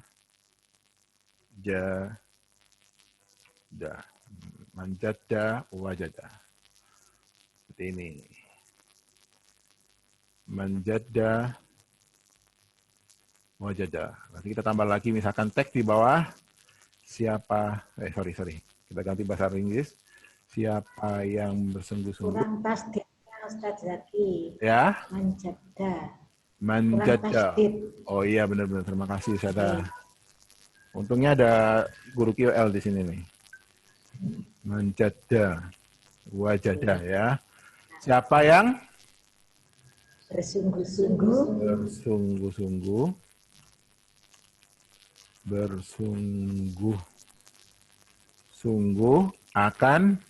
jada. Man jadda wa jada. Seperti ini. Man jadda wa jada. Nanti kita tambah lagi misalkan teks di bawah. Siapa, sorry. Kita ganti bahasa Inggris. Siapa yang bersungguh-sungguh. Kurang pasti, Ustaz Zaki. Ya. Manjada. Manjada. Oh iya, benar-benar. Terima kasih, Ustazah. Untungnya ada guru QL di sini nih. Manjada. Wajada ya. Siapa yang bersungguh-sungguh. Bersungguh-sungguh. Bersungguh-sungguh akan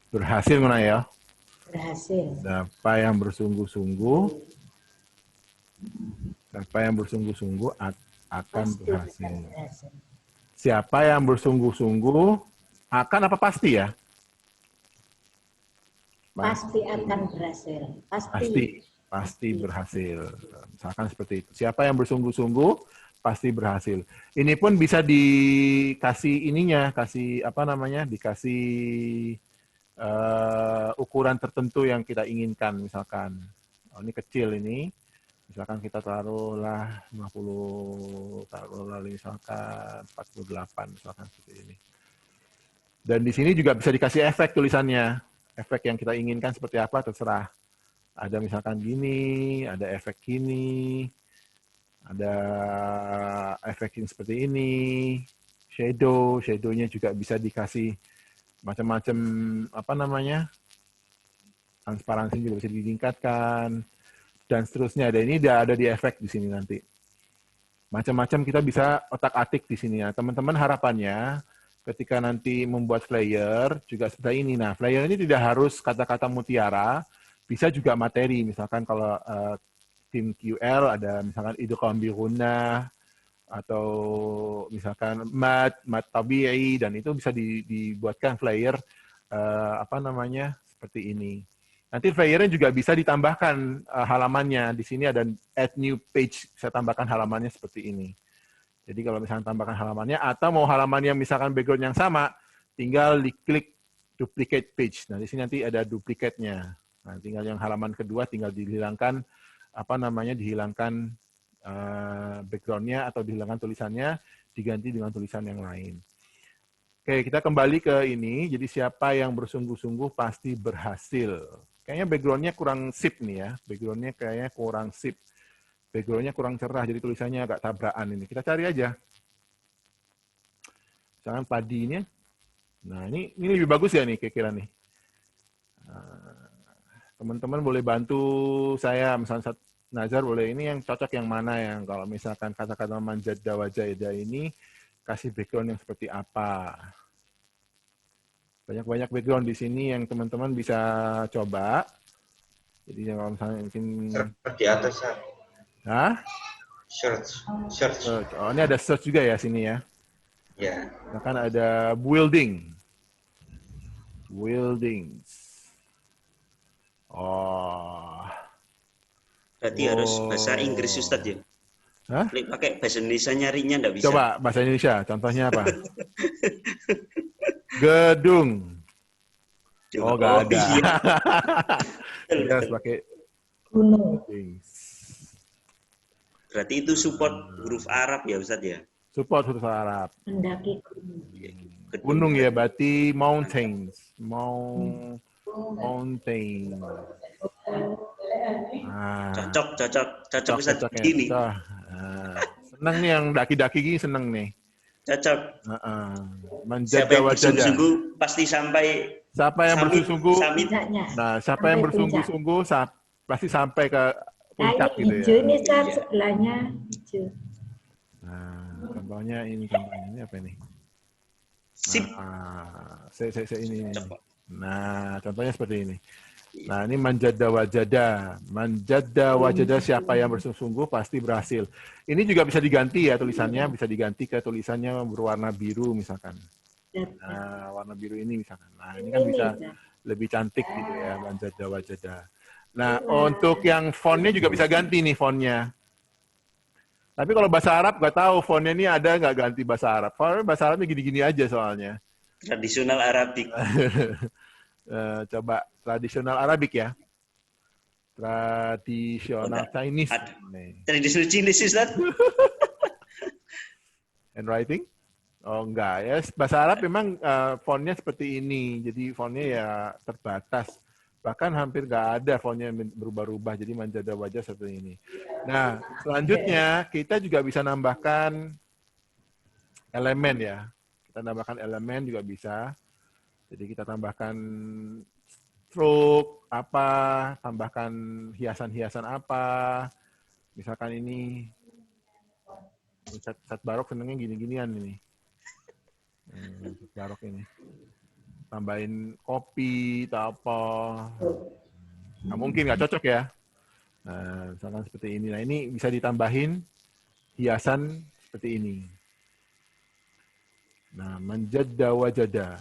berhasil mana ya? Berhasil. Siapa yang bersungguh-sungguh akan berhasil. Siapa yang bersungguh-sungguh akan apa pasti ya? Pasti akan berhasil. Pasti berhasil. Misalkan seperti itu. Siapa yang bersungguh-sungguh pasti berhasil. Ini pun bisa dikasih ininya, dikasih ukuran tertentu yang kita inginkan. Misalkan, ini kecil ini. Misalkan kita taruhlah 50, taruhlah misalkan 48, misalkan seperti ini. Dan di sini juga bisa dikasih efek tulisannya. Efek yang kita inginkan seperti apa, terserah. Ada misalkan gini, ada efek gini, ada efek yang seperti ini, shadownya juga bisa dikasih macam-macam, transparansi juga bisa ditingkatkan, dan seterusnya. Dan ini ada di efek di sini nanti. Macam-macam kita bisa otak-atik di sini ya. Teman-teman harapannya ketika nanti membuat flyer juga seperti ini. Nah, flyer ini tidak harus kata-kata mutiara, bisa juga materi. Misalkan kalau tim QL ada misalkan idgham bi gunnah atau misalkan mat tabi'i, dan itu bisa dibuatkan flyer seperti ini. Nanti flyernya juga bisa ditambahkan halamannya. Di sini ada add new page, saya tambahkan halamannya seperti ini. Jadi kalau misalnya tambahkan halamannya, atau mau halamannya misalkan background yang sama, tinggal diklik duplicate page. Nah, di sini nanti ada duplicate-nya. Nah, tinggal yang halaman kedua tinggal dihilangkan dihilangkan background-nya atau dihilangkan tulisannya, diganti dengan tulisan yang lain. Oke, kita kembali ke ini. Jadi siapa yang bersungguh-sungguh pasti berhasil. Kayaknya background-nya kurang sip nih ya. Background-nya kayaknya kurang sip. Background-nya kurang cerah, jadi tulisannya agak tabrakan ini. Kita cari aja. Misalkan padinya. Nah, ini lebih bagus ya nih kira-kira nih. Teman-teman boleh bantu saya, misalnya Nazar boleh, ini yang cocok yang mana yang kalau misalkan kata-kata manjadda wajada ini kasih background yang seperti apa. Banyak-banyak background di sini yang teman-teman bisa coba. Jadi kalau misalnya mungkin di atas ya. Hah? Search. Oh, ini ada search juga ya sini ya. Ya. Bahkan ada buildings. Oh. Berarti harus bahasa Inggris Ustadz ya? Hah? Pakai bahasa Indonesia nyarinya enggak bisa. Coba bahasa Indonesia, contohnya apa? Gedung. Oh, nggak ada. Iya. Dia harus pakai gunung. Berarti itu support huruf Arab ya Ustadz ya? Support huruf Arab. Mendaki gunung. Gunung ya, berarti mountains. Mountain. Cocok Ustadz gini. Seneng nih yang daki-daki gini, seneng nih. Cocok. Siapa yang bersungguh-sungguh pasti sampai. Siapa yang bersungguh-sungguh? Nah, siapa yang Sampai bersungguh-sungguh pasti sampai ke puncak gitu ya. Hijau ini Ustaz, sebelahnya hijau. Nah, contohnya ini apa ini? Sip. Saya ini. Nah, contohnya seperti ini. Nah, ini manjadda wajada. Manjadda wajada, siapa yang bersungguh-sungguh pasti berhasil. Ini juga bisa diganti ya tulisannya, bisa diganti ke tulisannya berwarna biru misalkan. Nah, warna biru ini misalkan. Nah, ini kan bisa lebih cantik gitu ya, manjadda wajada. Nah, untuk yang fontnya juga bisa ganti nih fontnya. Tapi kalau bahasa Arab nggak tahu fontnya ini ada nggak ganti bahasa Arab. Bahasa Arabnya gini-gini aja soalnya. Tradisional Arabik. Coba tradisional Arabik ya. Tradisional Chinese. Tradisional Chinese, Ustaz. Handwriting? Oh enggak ya. Bahasa Arab memang fontnya seperti ini. Jadi fontnya ya terbatas. Bahkan hampir nggak ada fontnya berubah-ubah. Jadi manjadda wajah seperti ini. Nah, selanjutnya kita juga bisa nambahkan elemen ya. Kita tambahkan elemen juga bisa. Jadi kita tambahkan stroke apa, tambahkan hiasan-hiasan apa. Misalkan ini Ustadz Barok senengnya gini-ginian ini. Ustadz Barok ini. Tambahin kopi atau apa. Nah, mungkin nggak cocok ya. Nah, misalkan seperti ini. Nah, ini bisa ditambahin hiasan seperti ini. Nah, manjadda wajada.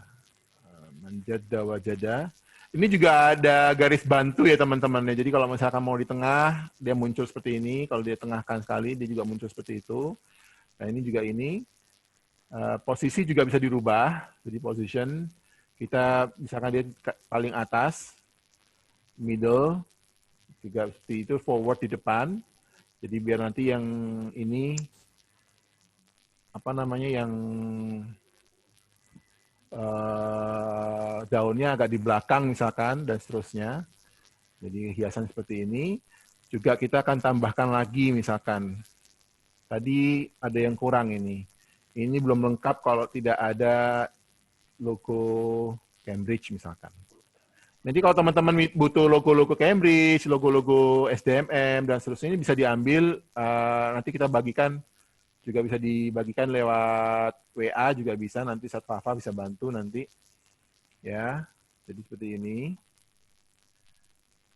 Manjadda wajada. Ini juga ada garis bantu ya teman-teman. Jadi kalau misalkan mau di tengah, dia muncul seperti ini. Kalau dia tengahkan sekali, dia juga muncul seperti itu. Nah, ini juga ini. Posisi juga bisa dirubah. Jadi position. Kita misalkan dia paling atas, middle, juga seperti itu, forward di depan. Jadi biar nanti yang ini, apa namanya, yang daunnya agak di belakang misalkan, dan seterusnya. Jadi hiasan seperti ini. Juga kita akan tambahkan lagi misalkan. Tadi ada yang kurang ini. Ini belum lengkap kalau tidak ada logo Cambridge misalkan. Nanti kalau teman-teman butuh logo-logo Cambridge, logo-logo SDMM, dan seterusnya, ini bisa diambil, nanti kita bagikan juga bisa dibagikan lewat WA juga bisa, nanti Ustaz Fafa bisa bantu nanti. Ya, jadi seperti ini.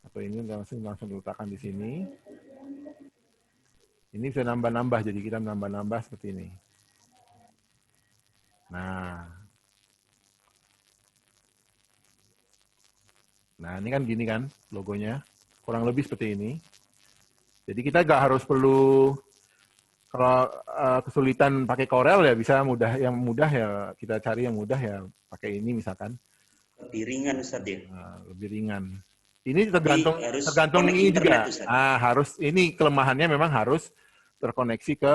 Atau ini langsung diletakkan di sini. Ini bisa nambah-nambah, jadi kita nambah-nambah seperti ini. Nah, ini kan gini kan logonya, kurang lebih seperti ini. Jadi kita nggak harus perlu, kalau kesulitan pakai Corel ya bisa yang mudah ya kita cari yang mudah ya pakai ini misalkan. Lebih ringan Ustaz ya. Lebih ringan. Ini tergantung ini juga. Harus ini kelemahannya memang harus terkoneksi ke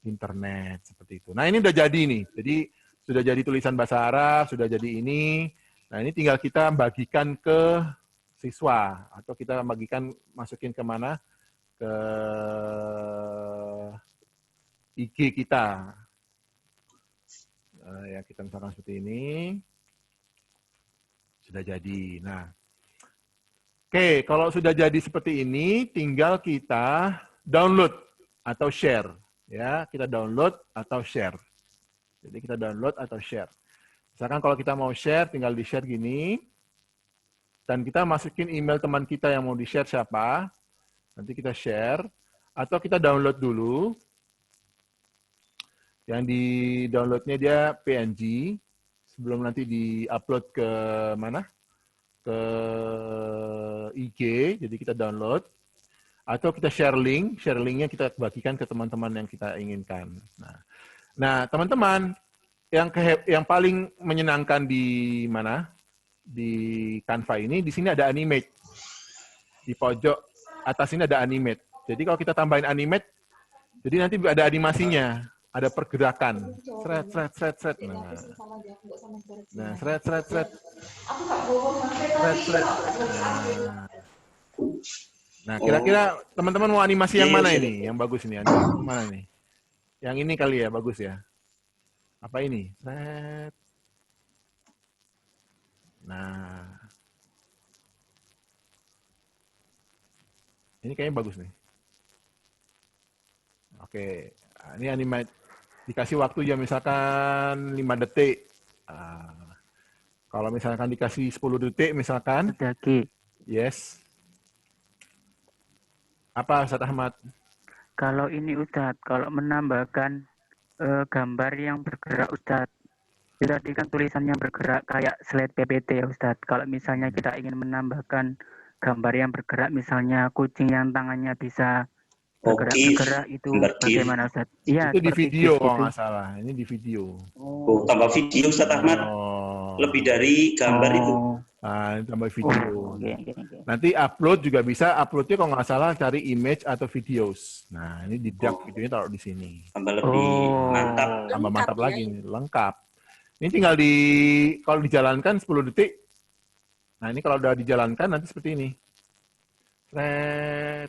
internet seperti itu. Nah ini udah jadi nih. Jadi sudah jadi tulisan bahasa Arab, sudah jadi ini. Nah ini tinggal kita bagikan ke siswa atau kita bagikan masukin ke mana? Ke IG kita. Ya kita misalkan seperti ini. Sudah jadi. Nah, oke, kalau sudah jadi seperti ini, tinggal kita download atau share. Ya, kita download atau share. Jadi kita download atau share. Misalkan kalau kita mau share, tinggal di-share gini. Dan kita masukin email teman kita yang mau di-share siapa. Nanti kita share. Atau kita download dulu. Yang di-downloadnya dia PNG. Sebelum nanti di-upload ke mana? Ke IG, jadi kita download. Atau kita share link, share linknya kita bagikan ke teman-teman yang kita inginkan. Nah teman-teman, yang paling menyenangkan di mana? Di Canva ini, di sini ada animate. Di pojok atas ini ada animate. Jadi kalau kita tambahin animate, jadi nanti ada animasinya. Ada pergerakan, seret. Nah, seret. Nah, kira-kira teman-teman mau animasi yang mana ini? Yang bagus ini, animasi mana nih? Yang ini kali ya, bagus ya. Apa ini? Seret. Nah, ini kayaknya bagus nih. Oke, ini animate. Dikasih waktu ya misalkan 5 detik. Kalau misalkan dikasih 10 detik misalkan. Yes. Apa Ustaz Ahmad? Kalau ini Ustaz, kalau menambahkan gambar yang bergerak Ustaz. Tadi kan tulisannya bergerak kayak slide PPT ya Ustaz. Kalau misalnya kita ingin menambahkan gambar yang bergerak, misalnya kucing yang tangannya bisa bergerak itu bagaimana Ustaz? Iya, itu di video kalau nggak salah. Ini di video. Oh, tambah video Ustaz Ahmad. Lebih dari gambar itu. Nah, tambah video. Nanti upload juga bisa. Uploadnya kalau nggak salah cari image atau videos. Nah, ini di drag videonya taruh di sini. Tambah lebih mantap. Tambah mantap lagi nih, lengkap. Ini tinggal kalau dijalankan 10 detik. Nah, ini kalau udah dijalankan nanti seperti ini. Nah.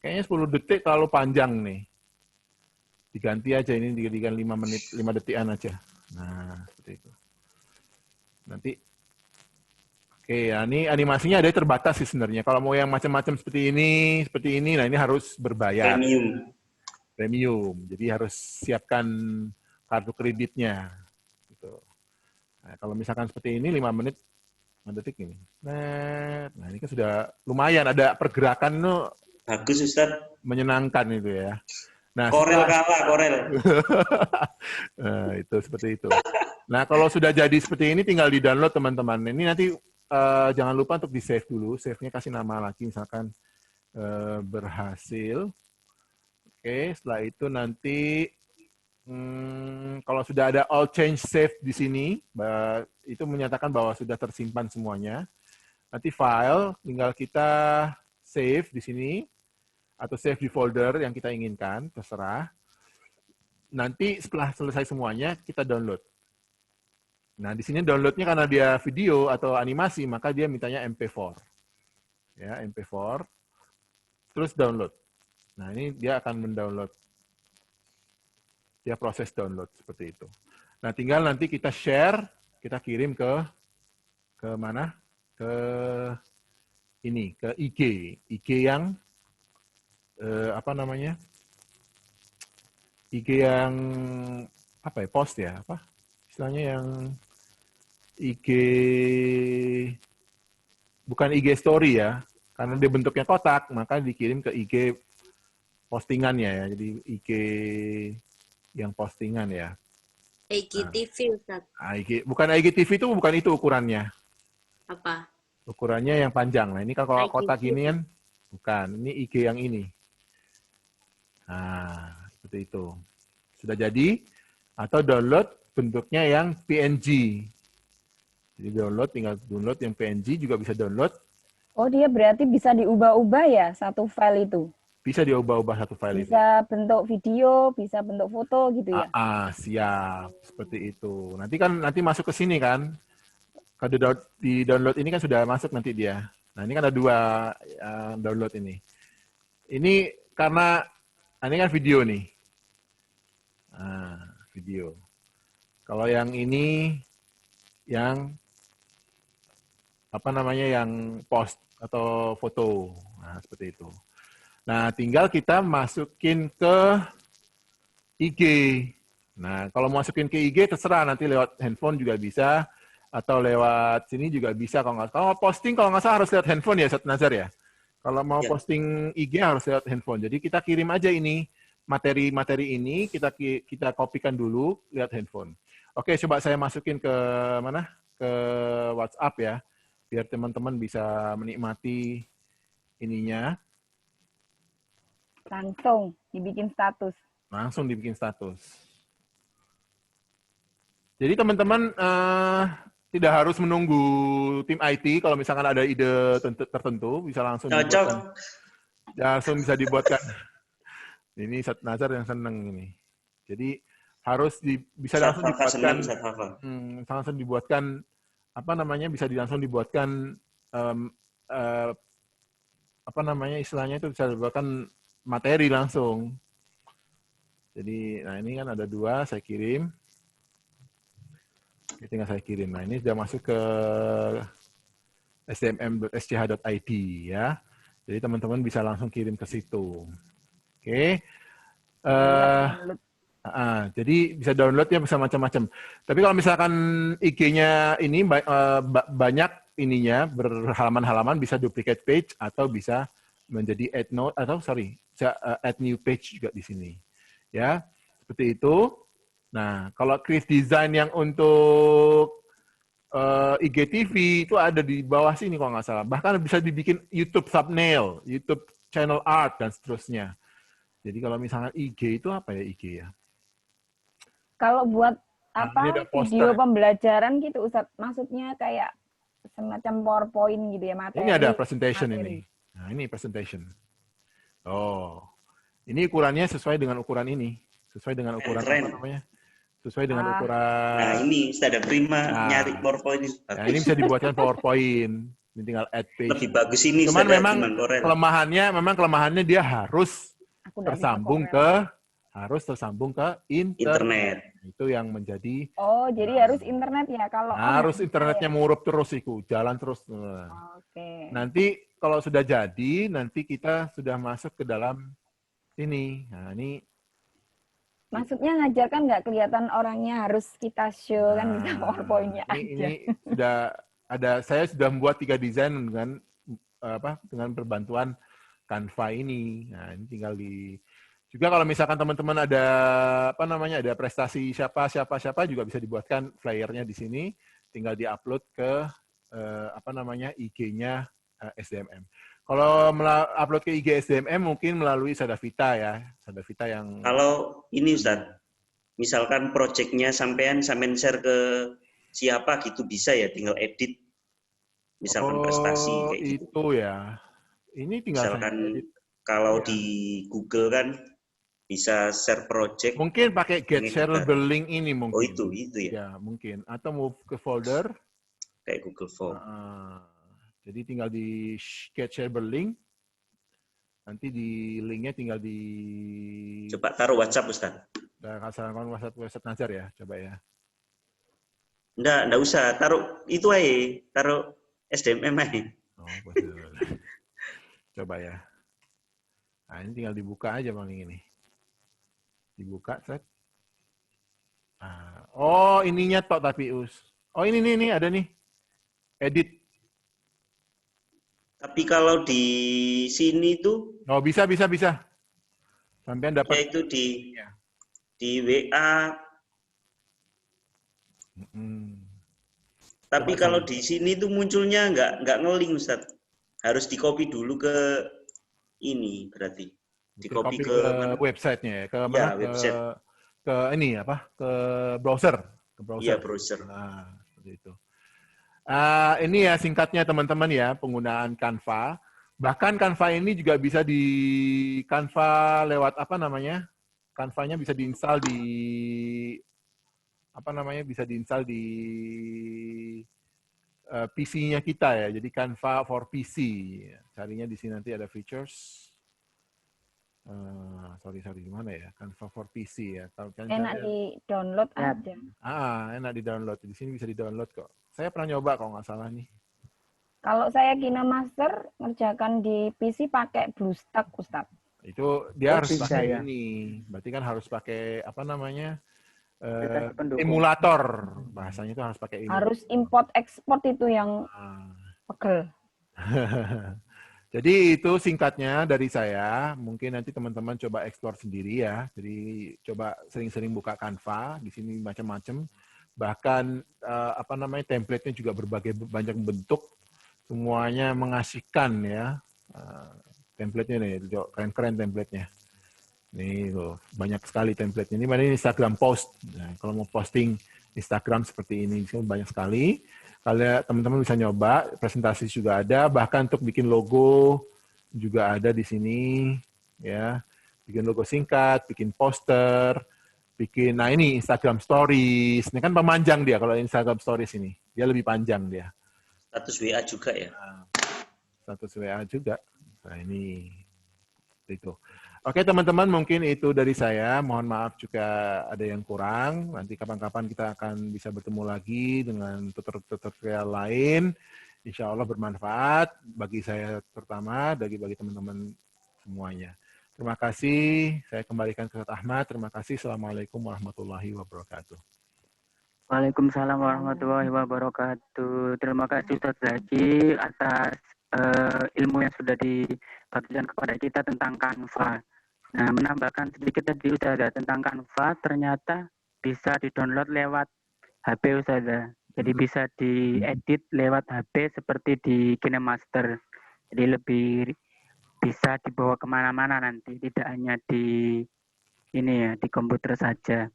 Kayaknya 10 detik terlalu panjang nih. Diganti aja ini, diganti 5 menit, 5 detikan aja. Nah, seperti itu. Nanti, oke ya, ini animasinya ada terbatas sih sebenarnya. Kalau mau yang macam-macam seperti ini, nah ini harus berbayar. Premium. Jadi harus siapkan kartu kreditnya. Gitu. Nah, kalau misalkan seperti ini, 5 menit, 5 detik ini. Nah, ini kan sudah lumayan, ada pergerakan tuh. Bagus Ustaz. Menyenangkan itu ya. Nah, Corel kalah, Corel. Nah, itu seperti itu. Nah, kalau sudah jadi seperti ini tinggal di-download teman-teman. Ini nanti jangan lupa untuk di-save dulu. Save-nya kasih nama lagi misalkan berhasil. Oke, setelah itu nanti kalau sudah ada all change save di sini, itu menyatakan bahwa sudah tersimpan semuanya. Nanti file tinggal kita save di sini atau save di folder yang kita inginkan, terserah. Nanti setelah selesai semuanya, kita download. Nah, di sini downloadnya karena dia video atau animasi, maka dia mintanya MP4. Ya, MP4. Terus download. Nah, ini dia akan mendownload. Dia proses download seperti itu. Nah, tinggal nanti kita share, kita kirim ke mana? Ke ini, ke IG. IG yang apa namanya? IG yang apa ya? Post ya, apa? Istilahnya yang IG bukan IG story ya. Karena dia bentuknya kotak, maka dikirim ke IG postingannya ya. Jadi IG yang postingan ya. IGTV, Ustaz. Bukan IGTV itu bukan itu ukurannya. Apa? Ukurannya yang panjang. Nah, ini kan kalau kotak IGTV. ini kan bukan. Ini IG yang ini. Nah, seperti itu. Sudah jadi atau download bentuknya yang PNG. Jadi tinggal download yang PNG juga bisa download. Oh, dia berarti bisa diubah-ubah ya satu file itu? Bisa diubah-ubah satu file itu. Bisa bentuk video, bisa bentuk foto gitu ya? Siap. Seperti itu. Nanti masuk ke sini kan. Kalau di download ini kan sudah masuk nanti dia. Nah, ini kan ada 2 download ini. Ini karena ini kan video nih. Video. Kalau yang ini yang apa namanya yang post atau foto. Nah, seperti itu. Nah, tinggal kita masukin ke IG. Nah, kalau masukin ke IG terserah, nanti lewat handphone juga bisa atau lewat sini juga bisa. Kalau posting kalau nggak salah harus lewat handphone ya, Ustaz Nazar ya. Kalau mau posting IG harus lewat handphone. Jadi kita kirim aja ini materi-materi ini kita kopikan dulu lewat handphone. Oke, coba saya masukin ke mana? Ke WhatsApp ya. Biar teman-teman bisa menikmati ininya. Langsung dibikin status. Langsung dibikin status. Jadi teman-teman tidak harus menunggu tim IT. Kalau misalkan ada ide tertentu, bisa langsung dibuatkan. Langsung bisa dibuatkan. Ini Ustaz Nazar yang seneng ini. Jadi harus bisa langsung dibuatkan. Langsung dibuatkan apa namanya? Bisa langsung dibuatkan apa namanya istilahnya itu bisa dibuatkan materi langsung. Jadi, nah ini kan ada 2, saya kirim. Ini tinggal saya kirim. Nah ini sudah masuk ke sdmm.sch.id ya. Jadi teman-teman bisa langsung kirim ke situ. Oke. Jadi bisa downloadnya bisa macam-macam. Tapi kalau misalkan IG-nya ini banyak ininya berhalaman-halaman, bisa duplicate page atau bisa menjadi add new page juga di sini. Ya, seperti itu. Nah, kalau create design yang untuk IGTV itu ada di bawah sini kalau nggak salah. Bahkan bisa dibikin YouTube thumbnail, YouTube channel art, dan seterusnya. Jadi kalau misalnya IG itu apa ya IG ya? Kalau buat video pembelajaran gitu, Ustaz, maksudnya kayak semacam PowerPoint gitu ya, materi. Ini ada presentation ini. Nah, ini presentation. Oh, ini ukurannya sesuai dengan ukuran ini. Sesuai dengan ukuran apa namanya? Sesuai dengan ukuran. Nah, ini ada prima nyari PowerPoint. Nah, ini bisa dibuatkan PowerPoint. Ini tinggal add page. Lebih bagus ini. Cuman memang kelemahannya dia harus tersambung ke internet. Itu yang menjadi. Oh, jadi harus internet ya kalau. Harus internetnya murup terus jalan terus. Oke. Nanti kalau sudah jadi, nanti kita sudah masuk ke dalam ini. Nah, ini. Maksudnya ngajarkan nggak kelihatan orangnya, harus kita show kan bisa PowerPoint-nya aja. Ini sudah ada, saya sudah membuat 3 desain dengan perbantuan Canva ini. Nah, ini tinggal juga kalau misalkan teman-teman ada ada prestasi siapa juga bisa dibuatkan flyernya di sini, tinggal diupload ke IG-nya SDMM. Kalau upload ke IG SDMM mungkin melalui Sadavita ya, Sadavita yang. Kalau ini Ustaz, misalkan proyeknya sampean share ke siapa gitu bisa ya, tinggal edit. Misalkan prestasi kayak gitu. Itu ya. Ini tinggal misalkan kalau di Google kan bisa share project. Mungkin pakai get shareable link ini mungkin. Oh itu ya. Ya mungkin. Atau move ke folder. Kayak Google Form. Jadi tinggal di get shareable link. Nanti di linknya tinggal di. Coba taruh WhatsApp Ustaz. Sarankan WhatsApp Nazar ya, coba ya. Enggak usah. Taruh itu aja. Taruh SDMM aja. Oh, betul. Coba ya. Nah, ini tinggal dibuka aja paling ini. Dibuka, set. Nah, oh, ininya tok tapi Us. Oh, ini nih ada nih. Edit. Tapi kalau di sini tuh, oh bisa. Sampean dapat. Ya itu di WA. Tapi kalau di sini tuh munculnya nggak ngeling, Ustaz. Harus di-copy dulu ke ini berarti. Di-copy ke website-nya ya, ke mana? Ya, website. Ke ini apa? Ke browser. Iya, browser. Nah, seperti itu. Ini ya singkatnya teman-teman ya, penggunaan Canva. Bahkan Canva ini juga bisa di Canva lewat apa namanya? Canva-nya bisa diinstal di apa namanya? Bisa diinstal di PC-nya kita ya. Jadi Canva for PC. Carinya di sini nanti ada features. Sorry gimana ya? Canva for PC ya. Enak di download aja. Enak di download. Di sini bisa di download kok. Saya pernah nyoba kalau nggak salah nih. Kalau saya KineMaster ngerjakan di PC pakai BlueStack, Ustaz. Itu dia harus pakai ini. Berarti kan harus pakai apa namanya? Emulator. Bahasanya itu harus pakai ini. Harus import ekspor itu yang pegel. Jadi itu singkatnya dari saya. Mungkin nanti teman-teman coba explore sendiri ya. Jadi coba sering-sering buka Canva. Di sini macam-macam. Bahkan apa namanya template-nya juga berbagai banyak bentuk. Semuanya mengasihkan ya. Template-nya nih, keren-keren template-nya. Nih loh, banyak sekali template-nya. Ini Instagram post. Nah, kalau mau posting Instagram seperti ini, banyak sekali. Kalian teman-teman bisa nyoba, presentasi juga ada, bahkan untuk bikin logo juga ada di sini, ya. Bikin logo singkat, bikin poster, bikin, nah ini Instagram Stories. Ini kan pemanjang dia kalau Instagram Stories ini, dia lebih panjang dia. Status WA juga ya? Status WA juga. Nah ini itu. Oke teman-teman, mungkin itu dari saya. Mohon maaf juga ada yang kurang. Nanti kapan-kapan kita akan bisa bertemu lagi dengan tutorial lain. Insya Allah bermanfaat bagi saya pertama, bagi teman-teman semuanya. Terima kasih. Saya kembalikan ke Ustaz Ahmad. Terima kasih. Assalamualaikum warahmatullahi wabarakatuh. Waalaikumsalam warahmatullahi wabarakatuh. Terima kasih Ustaz Zaki atas ilmu yang sudah dibagikan kepada kita tentang Canva. Nah, menambahkan sedikit tadi Ustazah tentang Canva, ternyata bisa di-download lewat HP Ustazah. Jadi bisa diedit lewat HP seperti di KineMaster. Jadi lebih bisa dibawa kemana-mana nanti, tidak hanya di ini ya, di komputer saja.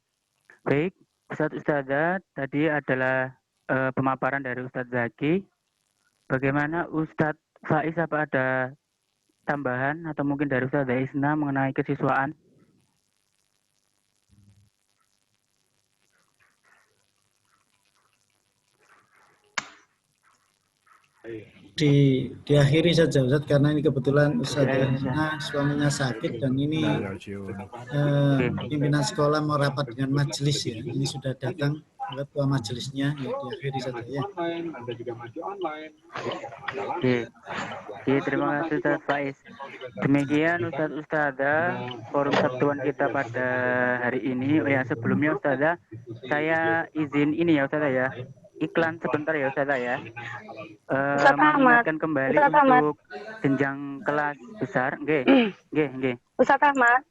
Baik, Ustazah, tadi adalah pemaparan dari Ustaz Zaki. Bagaimana Ustaz Faiz, apa ada tambahan atau mungkin dari Ustazah Isna mengenai kesiswaan? Diakhiri saja Ustaz, karena ini kebetulan Ustazah Isna suaminya sakit dan ini pimpinan sekolah mau rapat dengan majelis ya. Ini sudah datang ketua majelisnya, ya diakhiri saja ya. Anda juga masih online. Oke, terima kasih Ustaz Faiz. Demikian Ustazah forum Sabtuan kita pada hari ini. Oh ya, sebelumnya Ustazah, saya izin ini ya Ustazah ya. Iklan sebentar ya Ustazah ya. Mengingatkan kembali untuk jenjang kelas besar. Nggih. Ustaz Ahmad.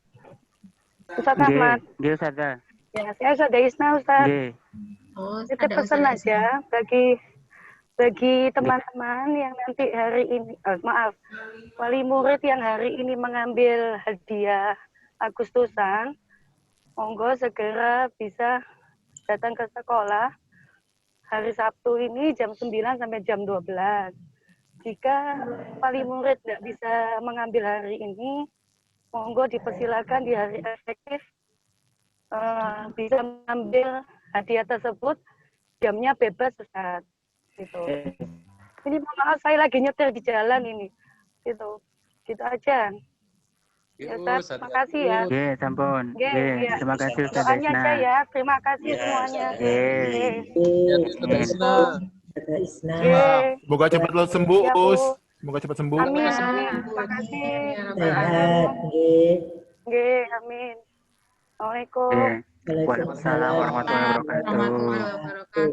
Nggih, Ustazah. Ya, saya Ustazah Isna, Ustaz. Nggih. Kita pesan aja bagi teman-teman yang nanti hari ini, wali murid yang hari ini mengambil hadiah Agustusan, monggo segera bisa datang ke sekolah hari Sabtu ini jam 9 sampai jam 12. Jika wali murid tidak bisa mengambil hari ini, monggo dipersilakan di hari efektif bisa mengambil hadiah tersebut, jamnya bebas Ustaz. Gitu. Ini maaf saya lagi nyetir di jalan ini. Gitu aja. Ya, Ustaz, terima kasih ya. Oke, sampun. Terima kasih Ustaz Doanya Isna. aja ya. Terima kasih semuanya. Semoga cepat lo sembuh, Us. Semoga cepat sembuh. Amin, amin. Terima kasih. Sehat, nggih. Nggih, amin. Assalamualaikum. Waalaikumsalam warahmatullahi wabarakatuh.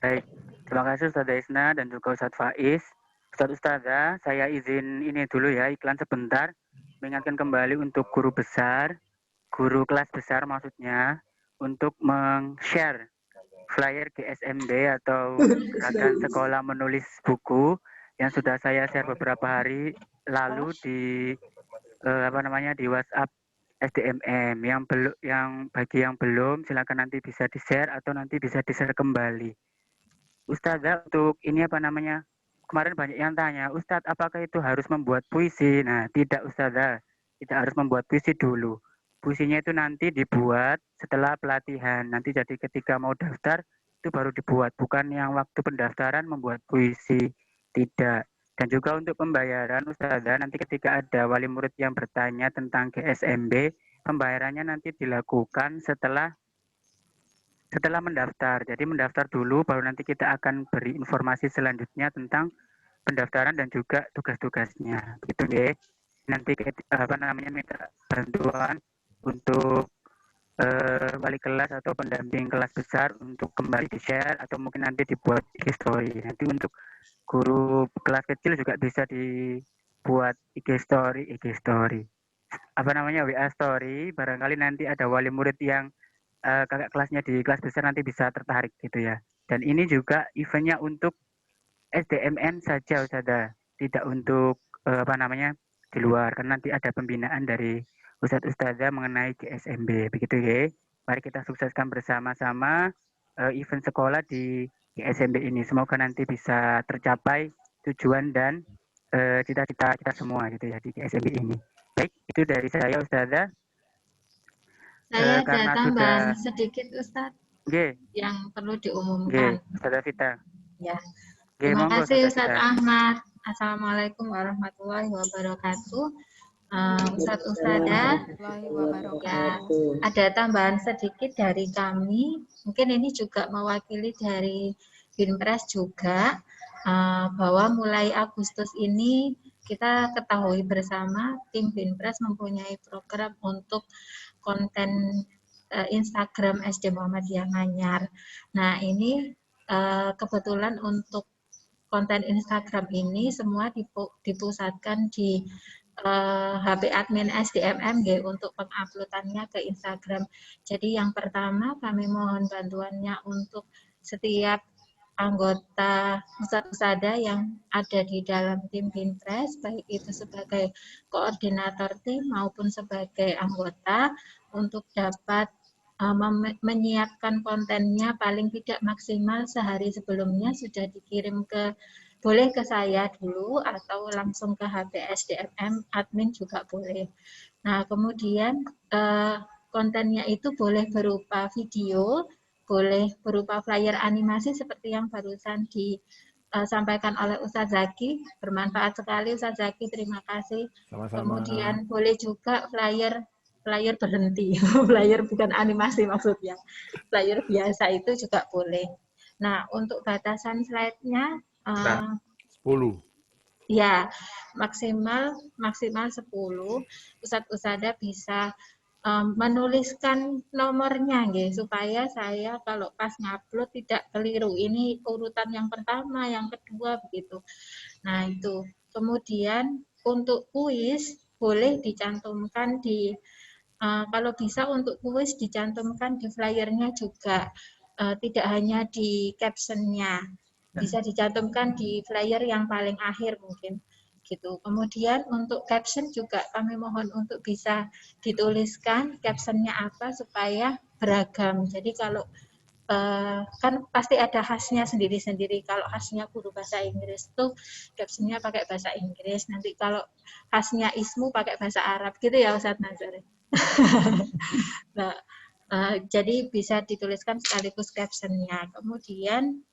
Baik, terima kasih Ustazah Isna dan juga Ustadz Faiz. Ustazah, saya izin ini dulu ya, iklan sebentar. Mengingatkan kembali untuk guru besar, guru kelas besar maksudnya, untuk meng-share flyer GSMB atau Gerakan Sekolah Menulis Buku yang sudah saya share beberapa hari lalu di di WhatsApp SDMM. Yang bagi yang belum silakan nanti bisa di-share atau nanti bisa di-share kembali. Ustazah, untuk ini kemarin banyak yang tanya, Ustadz apakah itu harus membuat puisi? Nah, tidak Ustazah, tidak harus membuat puisi dulu. Puisinya itu nanti dibuat setelah pelatihan. Nanti jadi ketika mau daftar itu baru dibuat, bukan yang waktu pendaftaran membuat puisi. Tidak. Dan juga untuk pembayaran Ustazah, nanti ketika ada wali murid yang bertanya tentang GSMB, pembayarannya nanti dilakukan setelah mendaftar. Jadi mendaftar dulu, baru nanti kita akan beri informasi selanjutnya tentang pendaftaran dan juga tugas-tugasnya. Gitu deh. Nanti minta bantuan untuk wali kelas atau pendamping kelas besar untuk kembali di-share atau mungkin nanti dibuat IG story. Nanti untuk guru kelas kecil juga bisa dibuat IG story. WA story, barangkali nanti ada wali murid yang kakak kelasnya di kelas besar nanti bisa tertarik gitu ya. Dan ini juga eventnya untuk SDMN saja Ustazah, tidak untuk di luar, karena nanti ada pembinaan dari Ustazah mengenai GSMB, begitu ya. Mari kita sukseskan bersama-sama event sekolah di GSMB ini. Semoga nanti bisa tercapai tujuan dan cita-cita kita semua gitu ya di GSMB ini. Baik, itu dari saya Ustazah. Saya ada Karena tambahan sedikit Ustadz G. yang perlu diumumkan. Ustazah Vita. Ya. G, Terima monggo, kasih Ustazah Ustadz Vita. Ahmad. Assalamualaikum warahmatullahi wabarakatuh. Ustadz Ustadzah, ya, ada tambahan sedikit dari kami. Mungkin ini juga mewakili dari Binpres juga, bahwa mulai Agustus ini kita ketahui bersama tim Binpres mempunyai program untuk konten Instagram SD Muhammadiyah Manyar. Nah, ini kebetulan untuk konten Instagram ini semua dipusatkan di HP admin SDMM untuk penguploadannya ke Instagram. Jadi yang pertama kami mohon bantuannya untuk setiap anggota Ustadzah yang ada di dalam tim Binpres, baik itu sebagai koordinator tim maupun sebagai anggota, untuk dapat menyiapkan kontennya paling tidak maksimal sehari sebelumnya sudah dikirim boleh ke saya dulu atau langsung ke HP SDMM admin juga boleh. Nah, kemudian kontennya itu boleh berupa video, boleh berupa flyer animasi seperti yang barusan disampaikan oleh Ustadz Zaki. Bermanfaat sekali Ustadz Zaki, terima kasih. Sama-sama. Kemudian boleh juga flyer berhenti, flyer bukan animasi maksudnya. Flyer biasa itu juga boleh. Nah, untuk batasan slide-nya 10. Ya, maksimal 10. Ustadzah bisa menuliskan nomornya supaya saya kalau pas ngupload tidak keliru. Ini urutan yang pertama, yang kedua begitu. Nah, itu. Kemudian untuk kuis boleh dicantumkan kalau bisa untuk kuis dicantumkan di flyernya juga, tidak hanya di captionnya, bisa dicantumkan di flyer yang paling akhir mungkin gitu. Kemudian untuk caption juga kami mohon untuk bisa dituliskan captionnya apa supaya beragam. Jadi kalau kan pasti ada khasnya sendiri-sendiri. Kalau khasnya guru bahasa Inggris tuh captionnya pakai bahasa Inggris. Nanti kalau khasnya Ismu pakai bahasa Arab gitu ya Ustadz Nazar. Nah, jadi bisa dituliskan sekaligus captionnya. Kemudian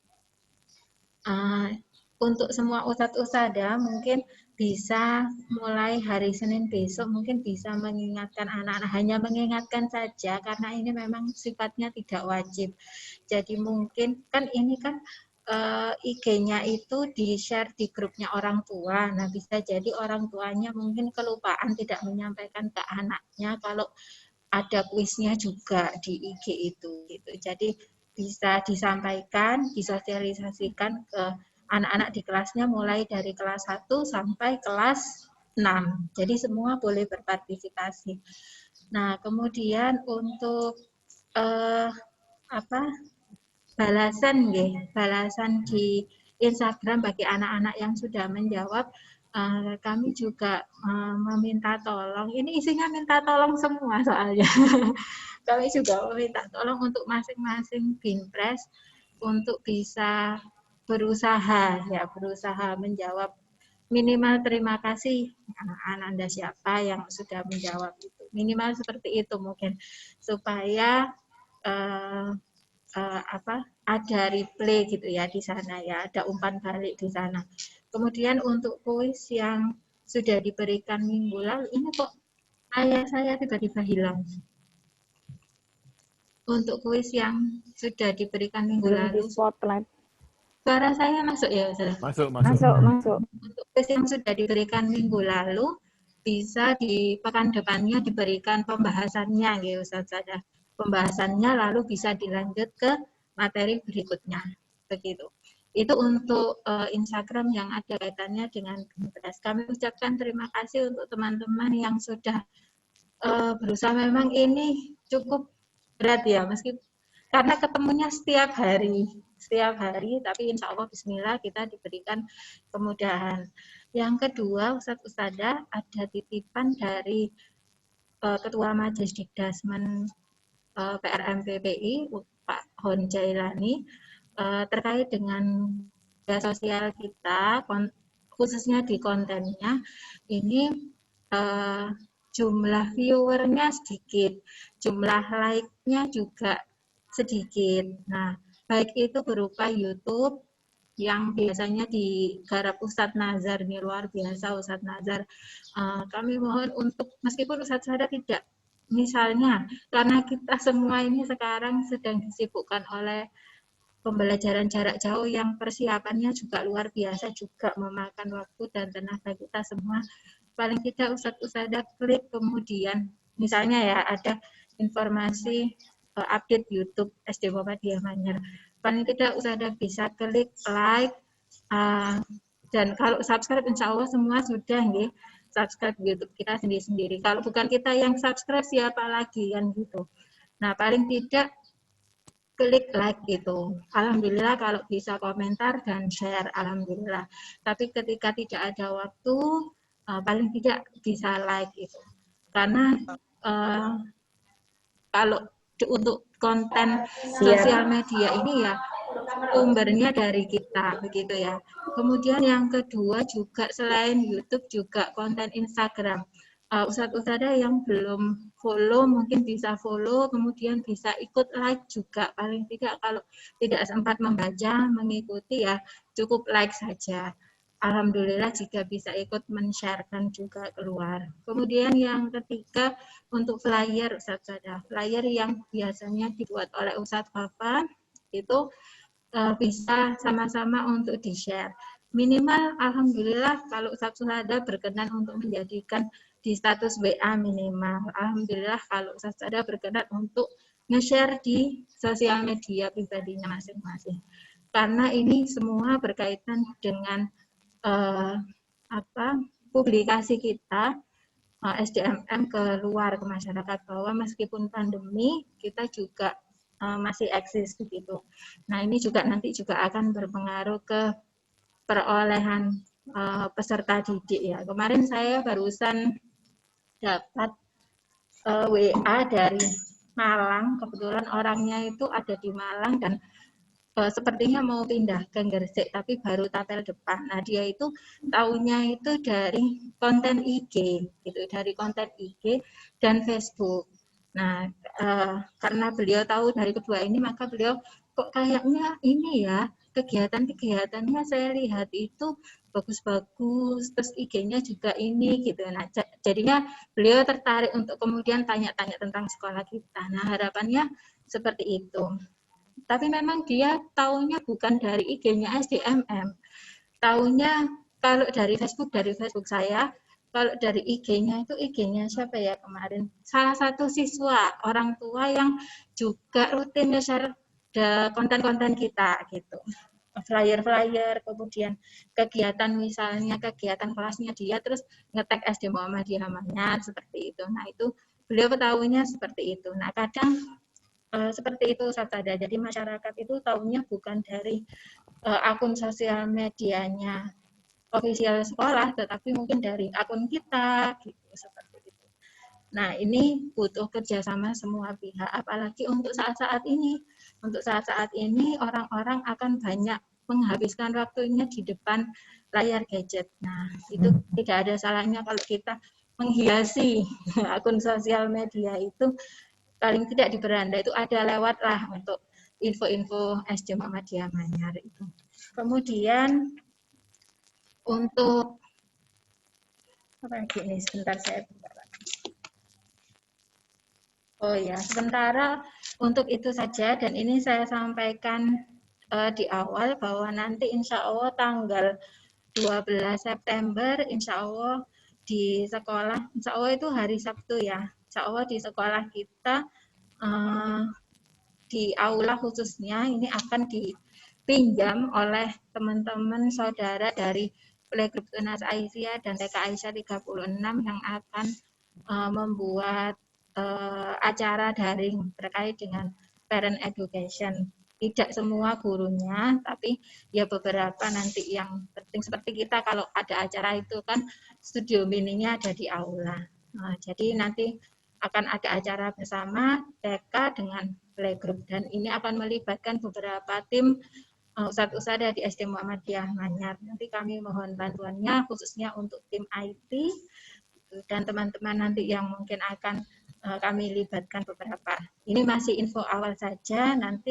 untuk semua ustadz-ustadzah mungkin bisa mulai hari Senin besok mungkin bisa mengingatkan anak-anak, hanya mengingatkan saja karena ini memang sifatnya tidak wajib. Jadi mungkin kan ini kan IG-nya itu di-share di grupnya orang tua. Nah, bisa jadi orang tuanya mungkin kelupaan tidak menyampaikan ke anaknya kalau ada kuisnya juga di IG itu gitu. Jadi bisa disampaikan, disosialisasikan ke anak-anak di kelasnya mulai dari kelas 1 sampai kelas 6. Jadi semua boleh berpartisipasi. Nah, kemudian untuk balasan di Instagram bagi anak-anak yang sudah menjawab, kami juga meminta tolong. Ini isinya minta tolong semua soalnya. Kami juga meminta tolong untuk masing-masing Binpres untuk bisa berusaha menjawab minimal terima kasih Anda siapa yang sudah menjawab itu. Minimal seperti itu mungkin supaya ada replay gitu ya di sana ya, ada umpan balik di sana. Kemudian untuk kuis yang sudah diberikan minggu lalu, ini kok saya tiba-tiba hilang. Untuk kuis yang sudah diberikan minggu lalu, suara saya masuk ya Ustaz? Masuk. Untuk kuis yang sudah diberikan minggu lalu, bisa di pekan depannya diberikan pembahasannya ya Ustaz. Pembahasannya lalu bisa dilanjut ke materi berikutnya, begitu. Itu untuk Instagram yang ada kaitannya dengan Binpres. Kami ucapkan terima kasih untuk teman-teman yang sudah berusaha. Memang ini cukup berat ya, meskipun karena ketemunya setiap hari, tapi insya Allah Bismillah kita diberikan kemudahan. Yang kedua, Ustadzah ada titipan dari Ketua Majelis Dikdasmen PRMPPI Pak Hon Jailani terkait dengan media sosial kita, khususnya di kontennya ini jumlah viewernya sedikit, jumlah like-nya juga sedikit. Nah, baik itu berupa YouTube yang biasanya digarap Ustadz Nazar, ini luar biasa Ustadz Nazar. Kami mohon untuk meskipun Ustadz Sada tidak, misalnya karena kita semua ini sekarang sedang disibukkan oleh pembelajaran jarak jauh yang persiapannya juga luar biasa, juga memakan waktu dan tenaga kita semua. Paling tidak Ustadz klik kemudian misalnya ya ada informasi update YouTube SD Muhammadiyah Manyar. Paling tidak Ustadz bisa klik like dan kalau subscribe insya Allah semua sudah nggih. Subscribe YouTube kita sendiri-sendiri. Kalau bukan kita yang subscribe, siapa lagi kan gitu. Nah, paling tidak klik like gitu. Alhamdulillah kalau bisa komentar dan share, alhamdulillah. Tapi ketika tidak ada waktu, paling tidak bisa like gitu. Karena kalau untuk konten sosial media ini ya sumbernya dari kita begitu ya. Kemudian yang kedua juga selain YouTube juga konten Instagram. Ustadz-ustadzah yang belum follow mungkin bisa follow, kemudian bisa ikut like juga. Paling tidak kalau tidak sempat membaca, mengikuti ya cukup like saja. Alhamdulillah jika bisa ikut men-sharekan juga keluar. Kemudian yang ketiga untuk flyer Ustadz-ustadzah. Flyer yang biasanya dibuat oleh Ustadz Fafan itu bisa sama-sama untuk di-share. Minimal, alhamdulillah, kalau Ustadz berkenan untuk menjadikan di status WA minimal. Alhamdulillah, kalau Ustadz berkenan untuk nge-share di sosial media pribadinya masing-masing. Karena ini semua berkaitan dengan publikasi kita, SDMM keluar ke masyarakat, bahwa meskipun pandemi, kita juga masih eksis begitu. Nah ini juga nanti juga akan berpengaruh ke perolehan peserta didik ya. Kemarin saya barusan dapat WA dari Malang, kebetulan orangnya itu ada di Malang dan sepertinya mau pindah ke Gresik tapi baru tapel depan. Nah dia itu tahunya itu dari konten IG, gitu, dari konten IG dan Facebook. Nah, karena beliau tahu dari kedua ini, maka beliau kok kayaknya ini ya, kegiatan-kegiatannya saya lihat itu bagus-bagus, terus IG-nya juga ini gitu. Nah, jadinya beliau tertarik untuk kemudian tanya-tanya tentang sekolah kita. Nah, harapannya seperti itu. Tapi memang dia taunya bukan dari IG-nya SDMM. Taunya kalau dari Facebook saya, kalau dari IG-nya itu IG-nya siapa ya kemarin? Salah satu siswa, orang tua yang juga rutin nge-share konten-konten kita gitu. Flyer-flyer, kemudian kegiatan misalnya kegiatan kelasnya dia terus nge-tag SD Muhammadiyah Manyar seperti itu. Nah, itu beliau ketahuinya seperti itu. Nah, kadang seperti itu Ustaz Sada. Jadi masyarakat itu tahunya bukan dari akun sosial medianya ofisial sekolah, tetapi mungkin dari akun kita gitu seperti itu. Nah, ini butuh kerjasama semua pihak, apalagi untuk saat-saat ini. Untuk saat-saat ini orang-orang akan banyak menghabiskan waktunya di depan layar gadget. Nah, itu tidak ada salahnya kalau kita menghiasi akun sosial media itu, paling tidak di beranda itu ada lewatlah untuk info-info SD Muhammadiyah Manyar itu. Kemudian untuk apa lagi ini sebentar saya buka. Oh ya, sementara untuk itu saja, dan ini saya sampaikan di awal bahwa nanti insya Allah tanggal 12 September insya Allah di sekolah, insya Allah itu hari Sabtu ya, insya Allah di sekolah kita di aula khususnya ini akan dipinjam oleh teman-teman saudara dari Playgroup Tunas Aisyah dan TK Aisyah 36 yang akan membuat acara daring terkait dengan parent education. Tidak semua gurunya, tapi ya beberapa nanti yang penting seperti kita kalau ada acara itu kan studio mininya ada di aula. Nah, jadi nanti akan ada acara bersama TK dengan Playgroup dan ini akan melibatkan beberapa tim Ustadz-Ustadzah di SD Muhammadiyah Manyar. Nanti kami mohon bantuannya khususnya untuk tim IT dan teman-teman nanti yang mungkin akan kami libatkan beberapa. Ini masih info awal saja, nanti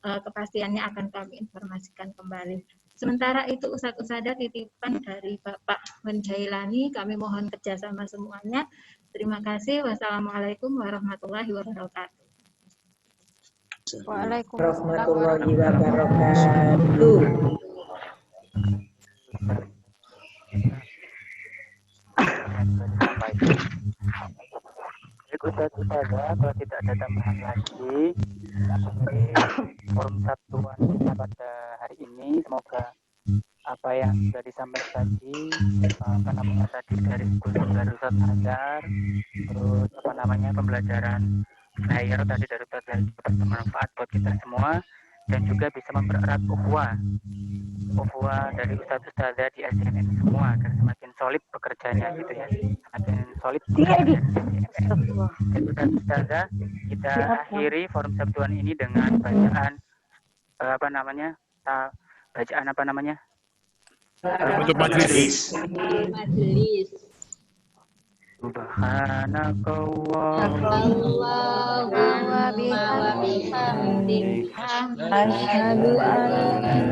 kepastiannya akan kami informasikan kembali. Sementara itu Ustadz-Ustadzah titipan dari Bapak Menjailani, kami mohon kerjasama semuanya. Terima kasih. Wassalamualaikum warahmatullahi wabarakatuh. Waalaikumsalam warahmatullahi wabarakatuh. Ustadz-Ustadzah, kalau tidak ada tambahan lagi, forum Sabtuan kita pada hari ini, semoga apa yang sudah disampaikan tadi, dari Ustadz Nazar, terus pembelajaran flyer tadi dari Ustadz Nazar bermanfaat buat kita semua, dan juga bisa mempererat ukhuwah dari Ustadz-Ustadzah di SDMM semua agar semakin solid bekerjanya gitu ya, semakin solid Ustadz-Ustadzah. Kita akhiri forum Sabtuan ini dengan bacaan untuk majelis. Subhanallah wa bihamdihi asyhadu an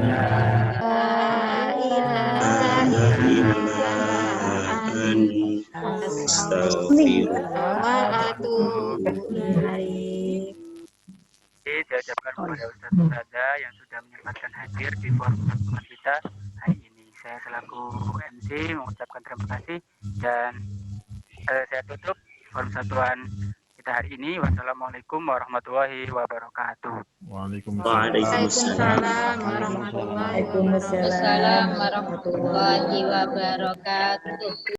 la ilaha illa anta astaghfiruka wa atubu ilaik. Saya ucapkan kepada Ustadz-Ustadzah yang sudah menyempatkan hadir di forum Sabtuan kita hari ini. Saya selaku MC mengucapkan terima kasih dan saya tutup forum Sabtuan kita hari ini. Wassalamualaikum warahmatullahi wabarakatuh. Waalaikumsalam warahmatullahi wabarakatuh.